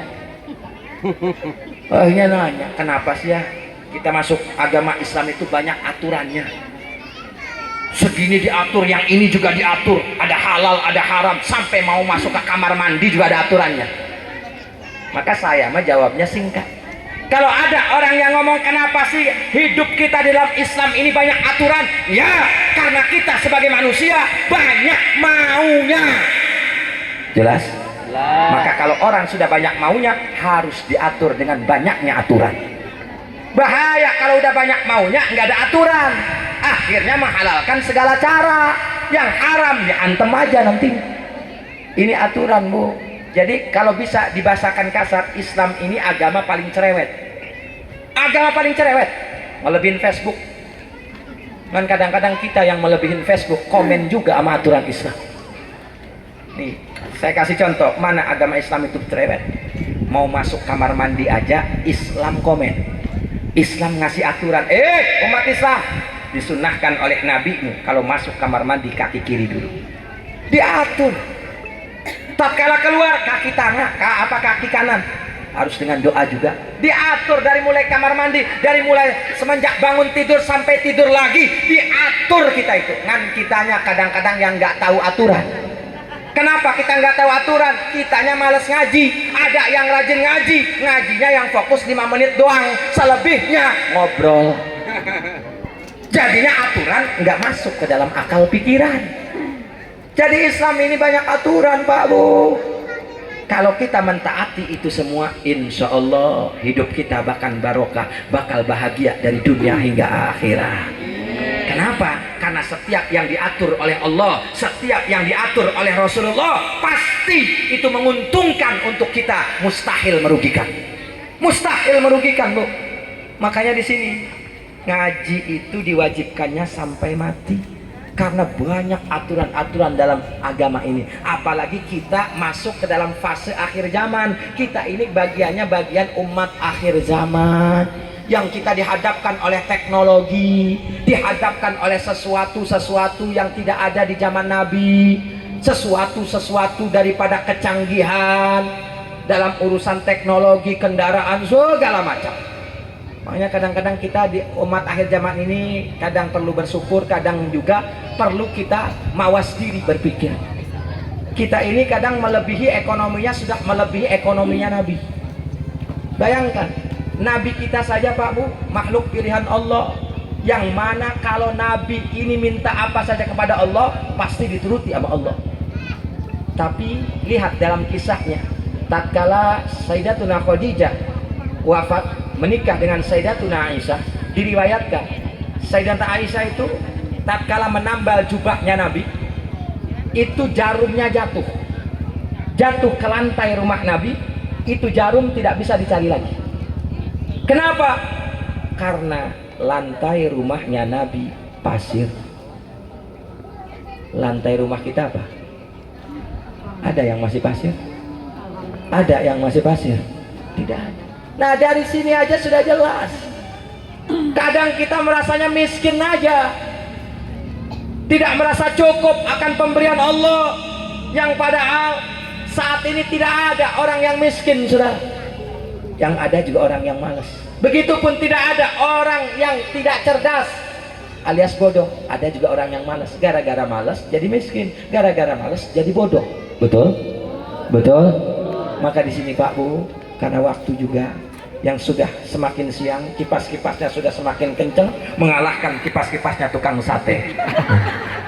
Speaker 2: Akhirnya nanya, kenapa sih ya kita masuk agama Islam itu banyak aturannya? Segini diatur, yang ini juga diatur, ada halal, ada haram, sampai mau masuk ke kamar mandi juga ada aturannya. Maka saya mah jawabnya singkat. Kalau ada orang yang ngomong kenapa sih hidup kita dalam Islam ini banyak aturan? Ya, karena kita sebagai manusia banyak maunya. Jelas? Maka kalau orang sudah banyak maunya, harus diatur dengan banyaknya aturan. Bahaya kalau udah banyak maunya nggak ada aturan, akhirnya menghalalkan segala cara yang haram, ya antem aja nanti. Ini aturan Bu. Jadi kalau bisa dibahasakan kasar, Islam ini agama paling cerewet. Agama paling cerewet, melebihin Facebook. Dan kadang-kadang kita yang melebihin Facebook komen juga sama aturan Islam. Nih, saya kasih contoh mana agama Islam itu cerewet. Mau masuk kamar mandi aja Islam komen. Islam ngasih aturan, umat Islam disunahkan oleh Nabi kalau masuk kamar mandi kaki kiri dulu, diatur. Tatkala keluar kaki tengah, kaki kanan, harus dengan doa juga. Diatur dari mulai kamar mandi, dari mulai semenjak bangun tidur sampai tidur lagi, diatur kita itu. Ngan kitanya kadang-kadang yang nggak tahu aturan. Kenapa kita nggak tahu aturan? Kitanya males ngaji. Ada yang rajin ngaji, ngajinya yang fokus 5 menit doang, selebihnya ngobrol. Jadinya aturan nggak masuk ke dalam akal pikiran. Jadi Islam ini banyak aturan Pak Bu. Kalau kita mentaati itu semua, insya Allah hidup kita bakal barokah, bakal bahagia dari dunia hingga akhirat. Kenapa? Karena setiap yang diatur oleh Allah, setiap yang diatur oleh Rasulullah, pasti itu menguntungkan untuk kita, mustahil merugikan. Mustahil merugikan Bu. Makanya di sini ngaji itu diwajibkannya sampai mati. Karena banyak aturan-aturan dalam agama ini. Apalagi kita masuk ke dalam fase akhir zaman. Kita ini bagiannya bagian umat akhir zaman, yang kita dihadapkan oleh teknologi, dihadapkan oleh sesuatu yang tidak ada di zaman Nabi, sesuatu daripada kecanggihan, dalam urusan teknologi, kendaraan, segala macam. Makanya kadang-kadang kita di umat akhir zaman ini kadang perlu bersyukur, kadang juga perlu kita mawas diri berpikir. Kita ini kadang melebihi ekonominya, sudah melebihi ekonominya Nabi. Bayangkan, Nabi kita saja Pak Bu, makhluk pilihan Allah, yang mana kalau Nabi ini minta apa saja kepada Allah pasti dituruti sama Allah. Tapi lihat dalam kisahnya, tatkala Sayyidatuna Khadijah wafat menikah dengan Sayyidatuna Aisyah, diriwayatkan Sayyidatuna Aisyah itu tatkala menambal jubahnya Nabi, itu jarumnya jatuh ke lantai rumah Nabi. Itu jarum tidak bisa dicari lagi. Kenapa? Karena lantai rumahnya Nabi pasir. Lantai rumah kita apa? Ada yang masih pasir? Ada yang masih pasir? Tidak ada. Nah, dari sini aja sudah jelas. Kadang kita merasanya miskin aja, tidak merasa cukup akan pemberian Allah, yang padahal saat ini tidak ada orang yang miskin, saudara. Yang ada juga orang yang malas. Begitupun tidak ada orang yang tidak cerdas alias bodoh. Ada juga orang yang malas. Gara-gara malas jadi miskin, gara-gara malas jadi bodoh. Betul? Betul? Maka di sini Pak Bu, karena waktu juga yang sudah semakin siang, kipas-kipasnya sudah semakin kenceng, mengalahkan kipas-kipasnya tukang sate.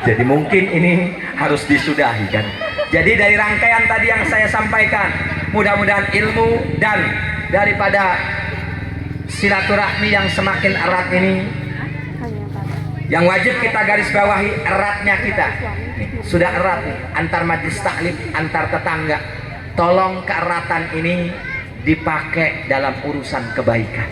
Speaker 2: Jadi mungkin ini harus disudahi kan. Jadi dari rangkaian tadi yang saya sampaikan, mudah-mudahan ilmu dan daripada silaturahmi yang semakin erat ini, yang wajib kita garis bawahi eratnya kita. Nih, sudah erat nih, antar majlis taklim, antar tetangga. Tolong keeratan ini dipakai dalam urusan kebaikan.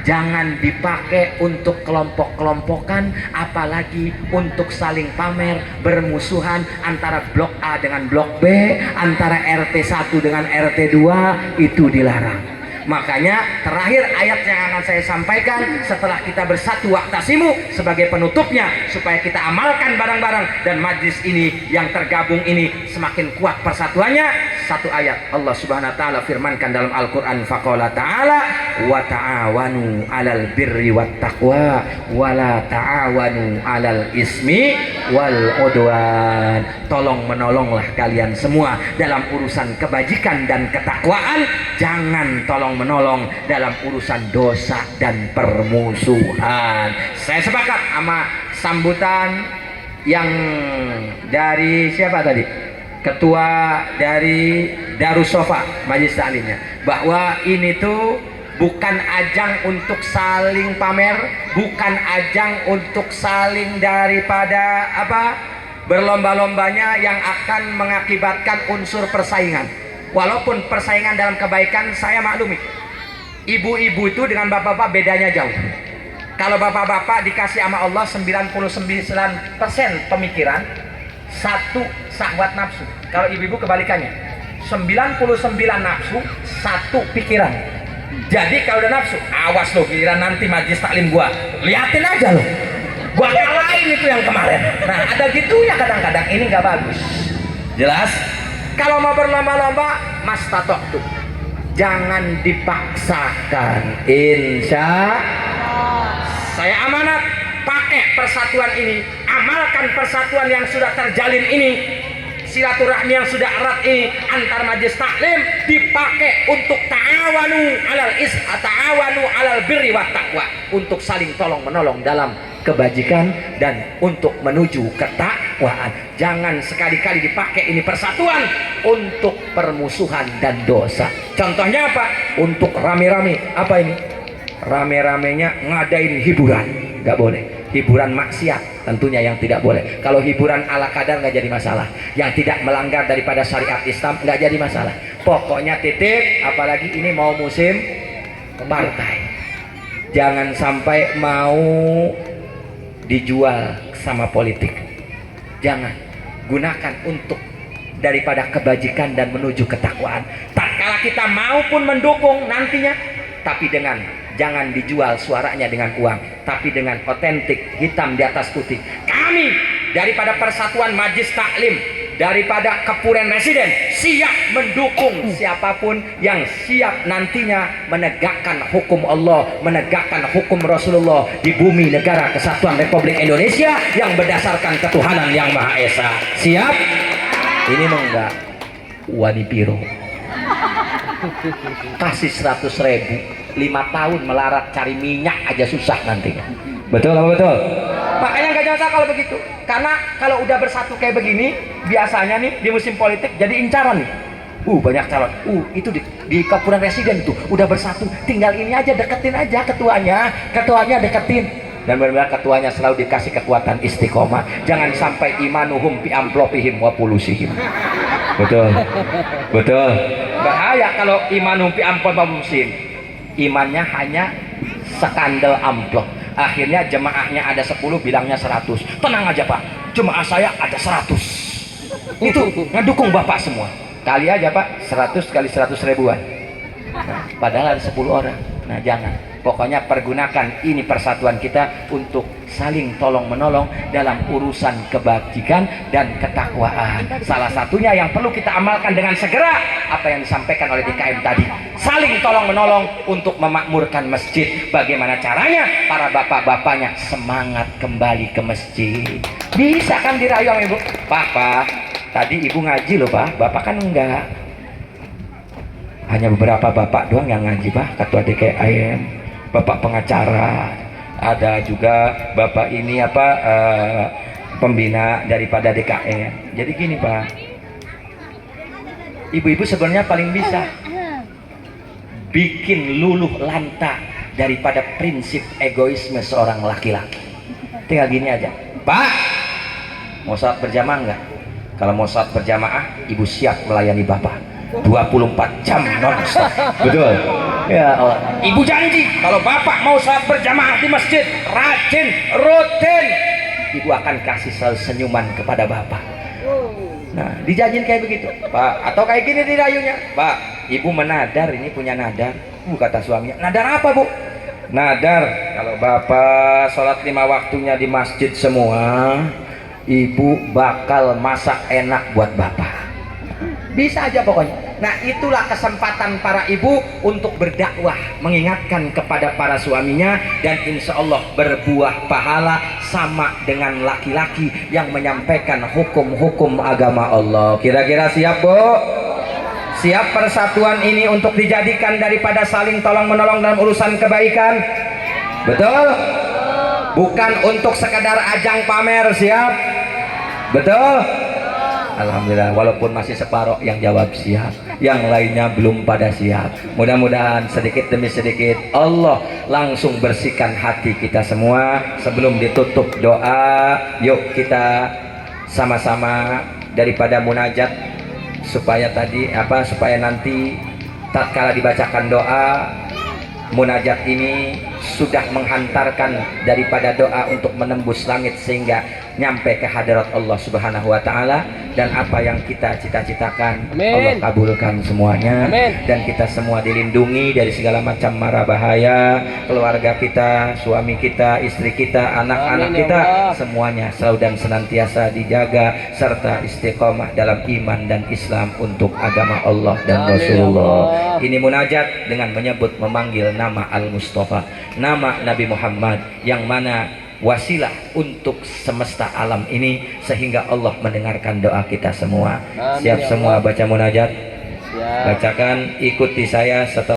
Speaker 2: Jangan dipakai untuk kelompok-kelompokan, apalagi untuk saling pamer, bermusuhan antara blok A dengan blok B, antara RT 1 dengan RT 2, itu dilarang. Makanya terakhir ayat yang akan saya sampaikan setelah kita bersatu wa'tasimu sebagai penutupnya, supaya kita amalkan bareng-bareng dan majlis ini yang tergabung ini semakin kuat persatuannya. Satu ayat Allah Subhanahu wa taala firmankan dalam Al-Qur'an, faqala ta'ala wa ta'awanu 'alal birri wat taqwa wa la ta'awanu 'alal ismi wal udwan. Tolong menolonglah kalian semua dalam urusan kebajikan dan ketakwaan, jangan tolong menolong dalam urusan dosa dan permusuhan. Saya sepakat sama sambutan yang dari siapa tadi? Ketua dari Darussofa Majelis Taklimnya, bahwa ini tuh bukan ajang untuk saling pamer, bukan ajang untuk saling daripada apa berlomba-lombanya yang akan mengakibatkan unsur persaingan. Walaupun persaingan dalam kebaikan saya maklumi, ibu-ibu itu dengan bapak-bapak bedanya jauh. Kalau bapak-bapak dikasih sama Allah 99% pemikiran, 1 syahwat nafsu. Kalau ibu-ibu kebalikannya, 99 nafsu, 1 pikiran. Jadi kalau udah nafsu, awas loh, giliran nanti majlis taklim gua liatin aja loh, gua kalahin itu yang kemarin. Nah, ada gitunya kadang-kadang, ini nggak bagus. Jelas? Kalau mau berlomba-lomba, mas tatok tuh, jangan dipaksakan. Insya saya amanat, pakai persatuan ini, amalkan persatuan yang sudah terjalin ini, silaturahmi yang sudah erat ini antar majelis taklim, dipakai untuk ta'awanu alal birri wat taqwa, untuk saling tolong menolong dalam kebajikan dan untuk menuju ketakwaan. Jangan sekali-kali dipakai ini persatuan untuk permusuhan dan dosa. Contohnya apa? Untuk rame-rame. Apa ini? Rame-ramenya ngadain hiburan, nggak boleh. Hiburan maksiat tentunya yang tidak boleh. Kalau hiburan ala kadar nggak jadi masalah, yang tidak melanggar daripada syariat Islam nggak jadi masalah. Pokoknya titik. Apalagi ini mau musim partai, jangan sampai mau dijual sama politik. Jangan, gunakan untuk daripada kebajikan dan menuju ketakwaan. Tak kala kita maupun mendukung nantinya, tapi dengan jangan dijual suaranya dengan uang, tapi dengan otentik, hitam di atas putih. Kami daripada Persatuan Majelis Taklim daripada Kepuren Residen siap mendukung siapapun yang siap nantinya menegakkan hukum Allah, menegakkan hukum Rasulullah di bumi negara kesatuan Republik Indonesia yang berdasarkan ketuhanan yang Maha Esa. Siap? Ini mah enggak wani piro kasih 100.000 5 tahun melarat cari minyak aja susah nantinya. Betul apa betul? Makanya nggak nyangka kalau begitu, karena kalau udah bersatu kayak begini biasanya nih di musim politik jadi incaran nih. Banyak calon. Itu di Kepuren Residen tuh udah bersatu, tinggal ini aja deketin aja ketuanya deketin. Dan benar-benar ketuanya selalu dikasih kekuatan istiqomah. Jangan sampai imanuhum fi amplopihim wa pulusihim. Betul. Betul. Bahaya kalau imanuhum fi amplopihim. Imannya hanya sekandel amplop. Akhirnya jemaahnya ada 10 bilangnya 100. Tenang aja Pak, jemaah saya ada 100. Itu ngedukung Bapak semua. Kali aja Pak, 100 kali 100 ribuan. Nah, padahal ada 10 orang. Nah jangan, pokoknya pergunakan ini persatuan kita untuk saling tolong menolong dalam urusan kebajikan dan ketakwaan. Salah satunya yang perlu kita amalkan dengan segera apa yang disampaikan oleh DKM tadi, saling tolong menolong untuk memakmurkan masjid. Bagaimana caranya? Para bapak-bapaknya semangat kembali ke masjid. Bisa kan dirayu sama ibu? Pak, tadi ibu ngaji loh Pak, bapak kan enggak. Hanya beberapa bapak doang yang ngaji Pak, ketua DKM, bapak pengacara, ada juga bapak ini pembina daripada DKM. Jadi gini Pak, ibu-ibu sebenarnya paling bisa bikin luluh lantah daripada prinsip egoisme seorang laki-laki. Tinggal gini aja, Pak, mau sholat berjamaah enggak? Kalau mau sholat berjamaah, ibu siap melayani bapak 24 jam non-stop. Betul. Ya Allah. Ibu janji kalau bapak mau sholat berjamaah di masjid rajin, rutin, ibu akan kasih selalu senyuman kepada bapak. Nah, dijanjin kayak begitu Pak, atau kayak gini dirayunya, Pak, ibu menadar, ini punya nadar. Kata suaminya, nadar apa Bu? Nadar kalau bapak sholat 5 waktunya di masjid semua, ibu bakal masak enak buat bapak. Bisa aja pokoknya. Nah itulah kesempatan para ibu untuk berdakwah, mengingatkan kepada para suaminya, dan insya Allah berbuah pahala sama dengan laki-laki yang menyampaikan hukum-hukum agama Allah. Kira-kira siap Bu? Siap persatuan ini untuk dijadikan daripada saling tolong menolong dalam urusan kebaikan? Betul? Bukan untuk sekadar ajang pamer. Siap? Betul? Alhamdulillah, walaupun masih separuh yang jawab siap, yang lainnya belum pada siap. Mudah-mudahan sedikit demi sedikit Allah langsung bersihkan hati kita semua. Sebelum ditutup doa, yuk kita sama-sama daripada munajat, supaya nanti tatkala dibacakan doa, munajat ini sudah menghantarkan daripada doa untuk menembus langit sehingga nyampe ke hadirat Allah Subhanahu wa taala, dan apa yang kita cita-citakan Allah kabulkan semuanya. Amin. Dan kita semua dilindungi dari segala macam mara bahaya, keluarga kita, suami kita, istri kita, anak-anak kita, semuanya selalu dan senantiasa dijaga serta istiqomah dalam iman dan Islam untuk agama Allah dan Rasulullah. Ini munajat dengan menyebut memanggil nama Al-Mustafa, nama Nabi Muhammad, yang mana wasilah untuk semesta alam ini sehingga Allah mendengarkan doa kita semua. Siap semua baca munajat? Bacakan, ikuti saya setelah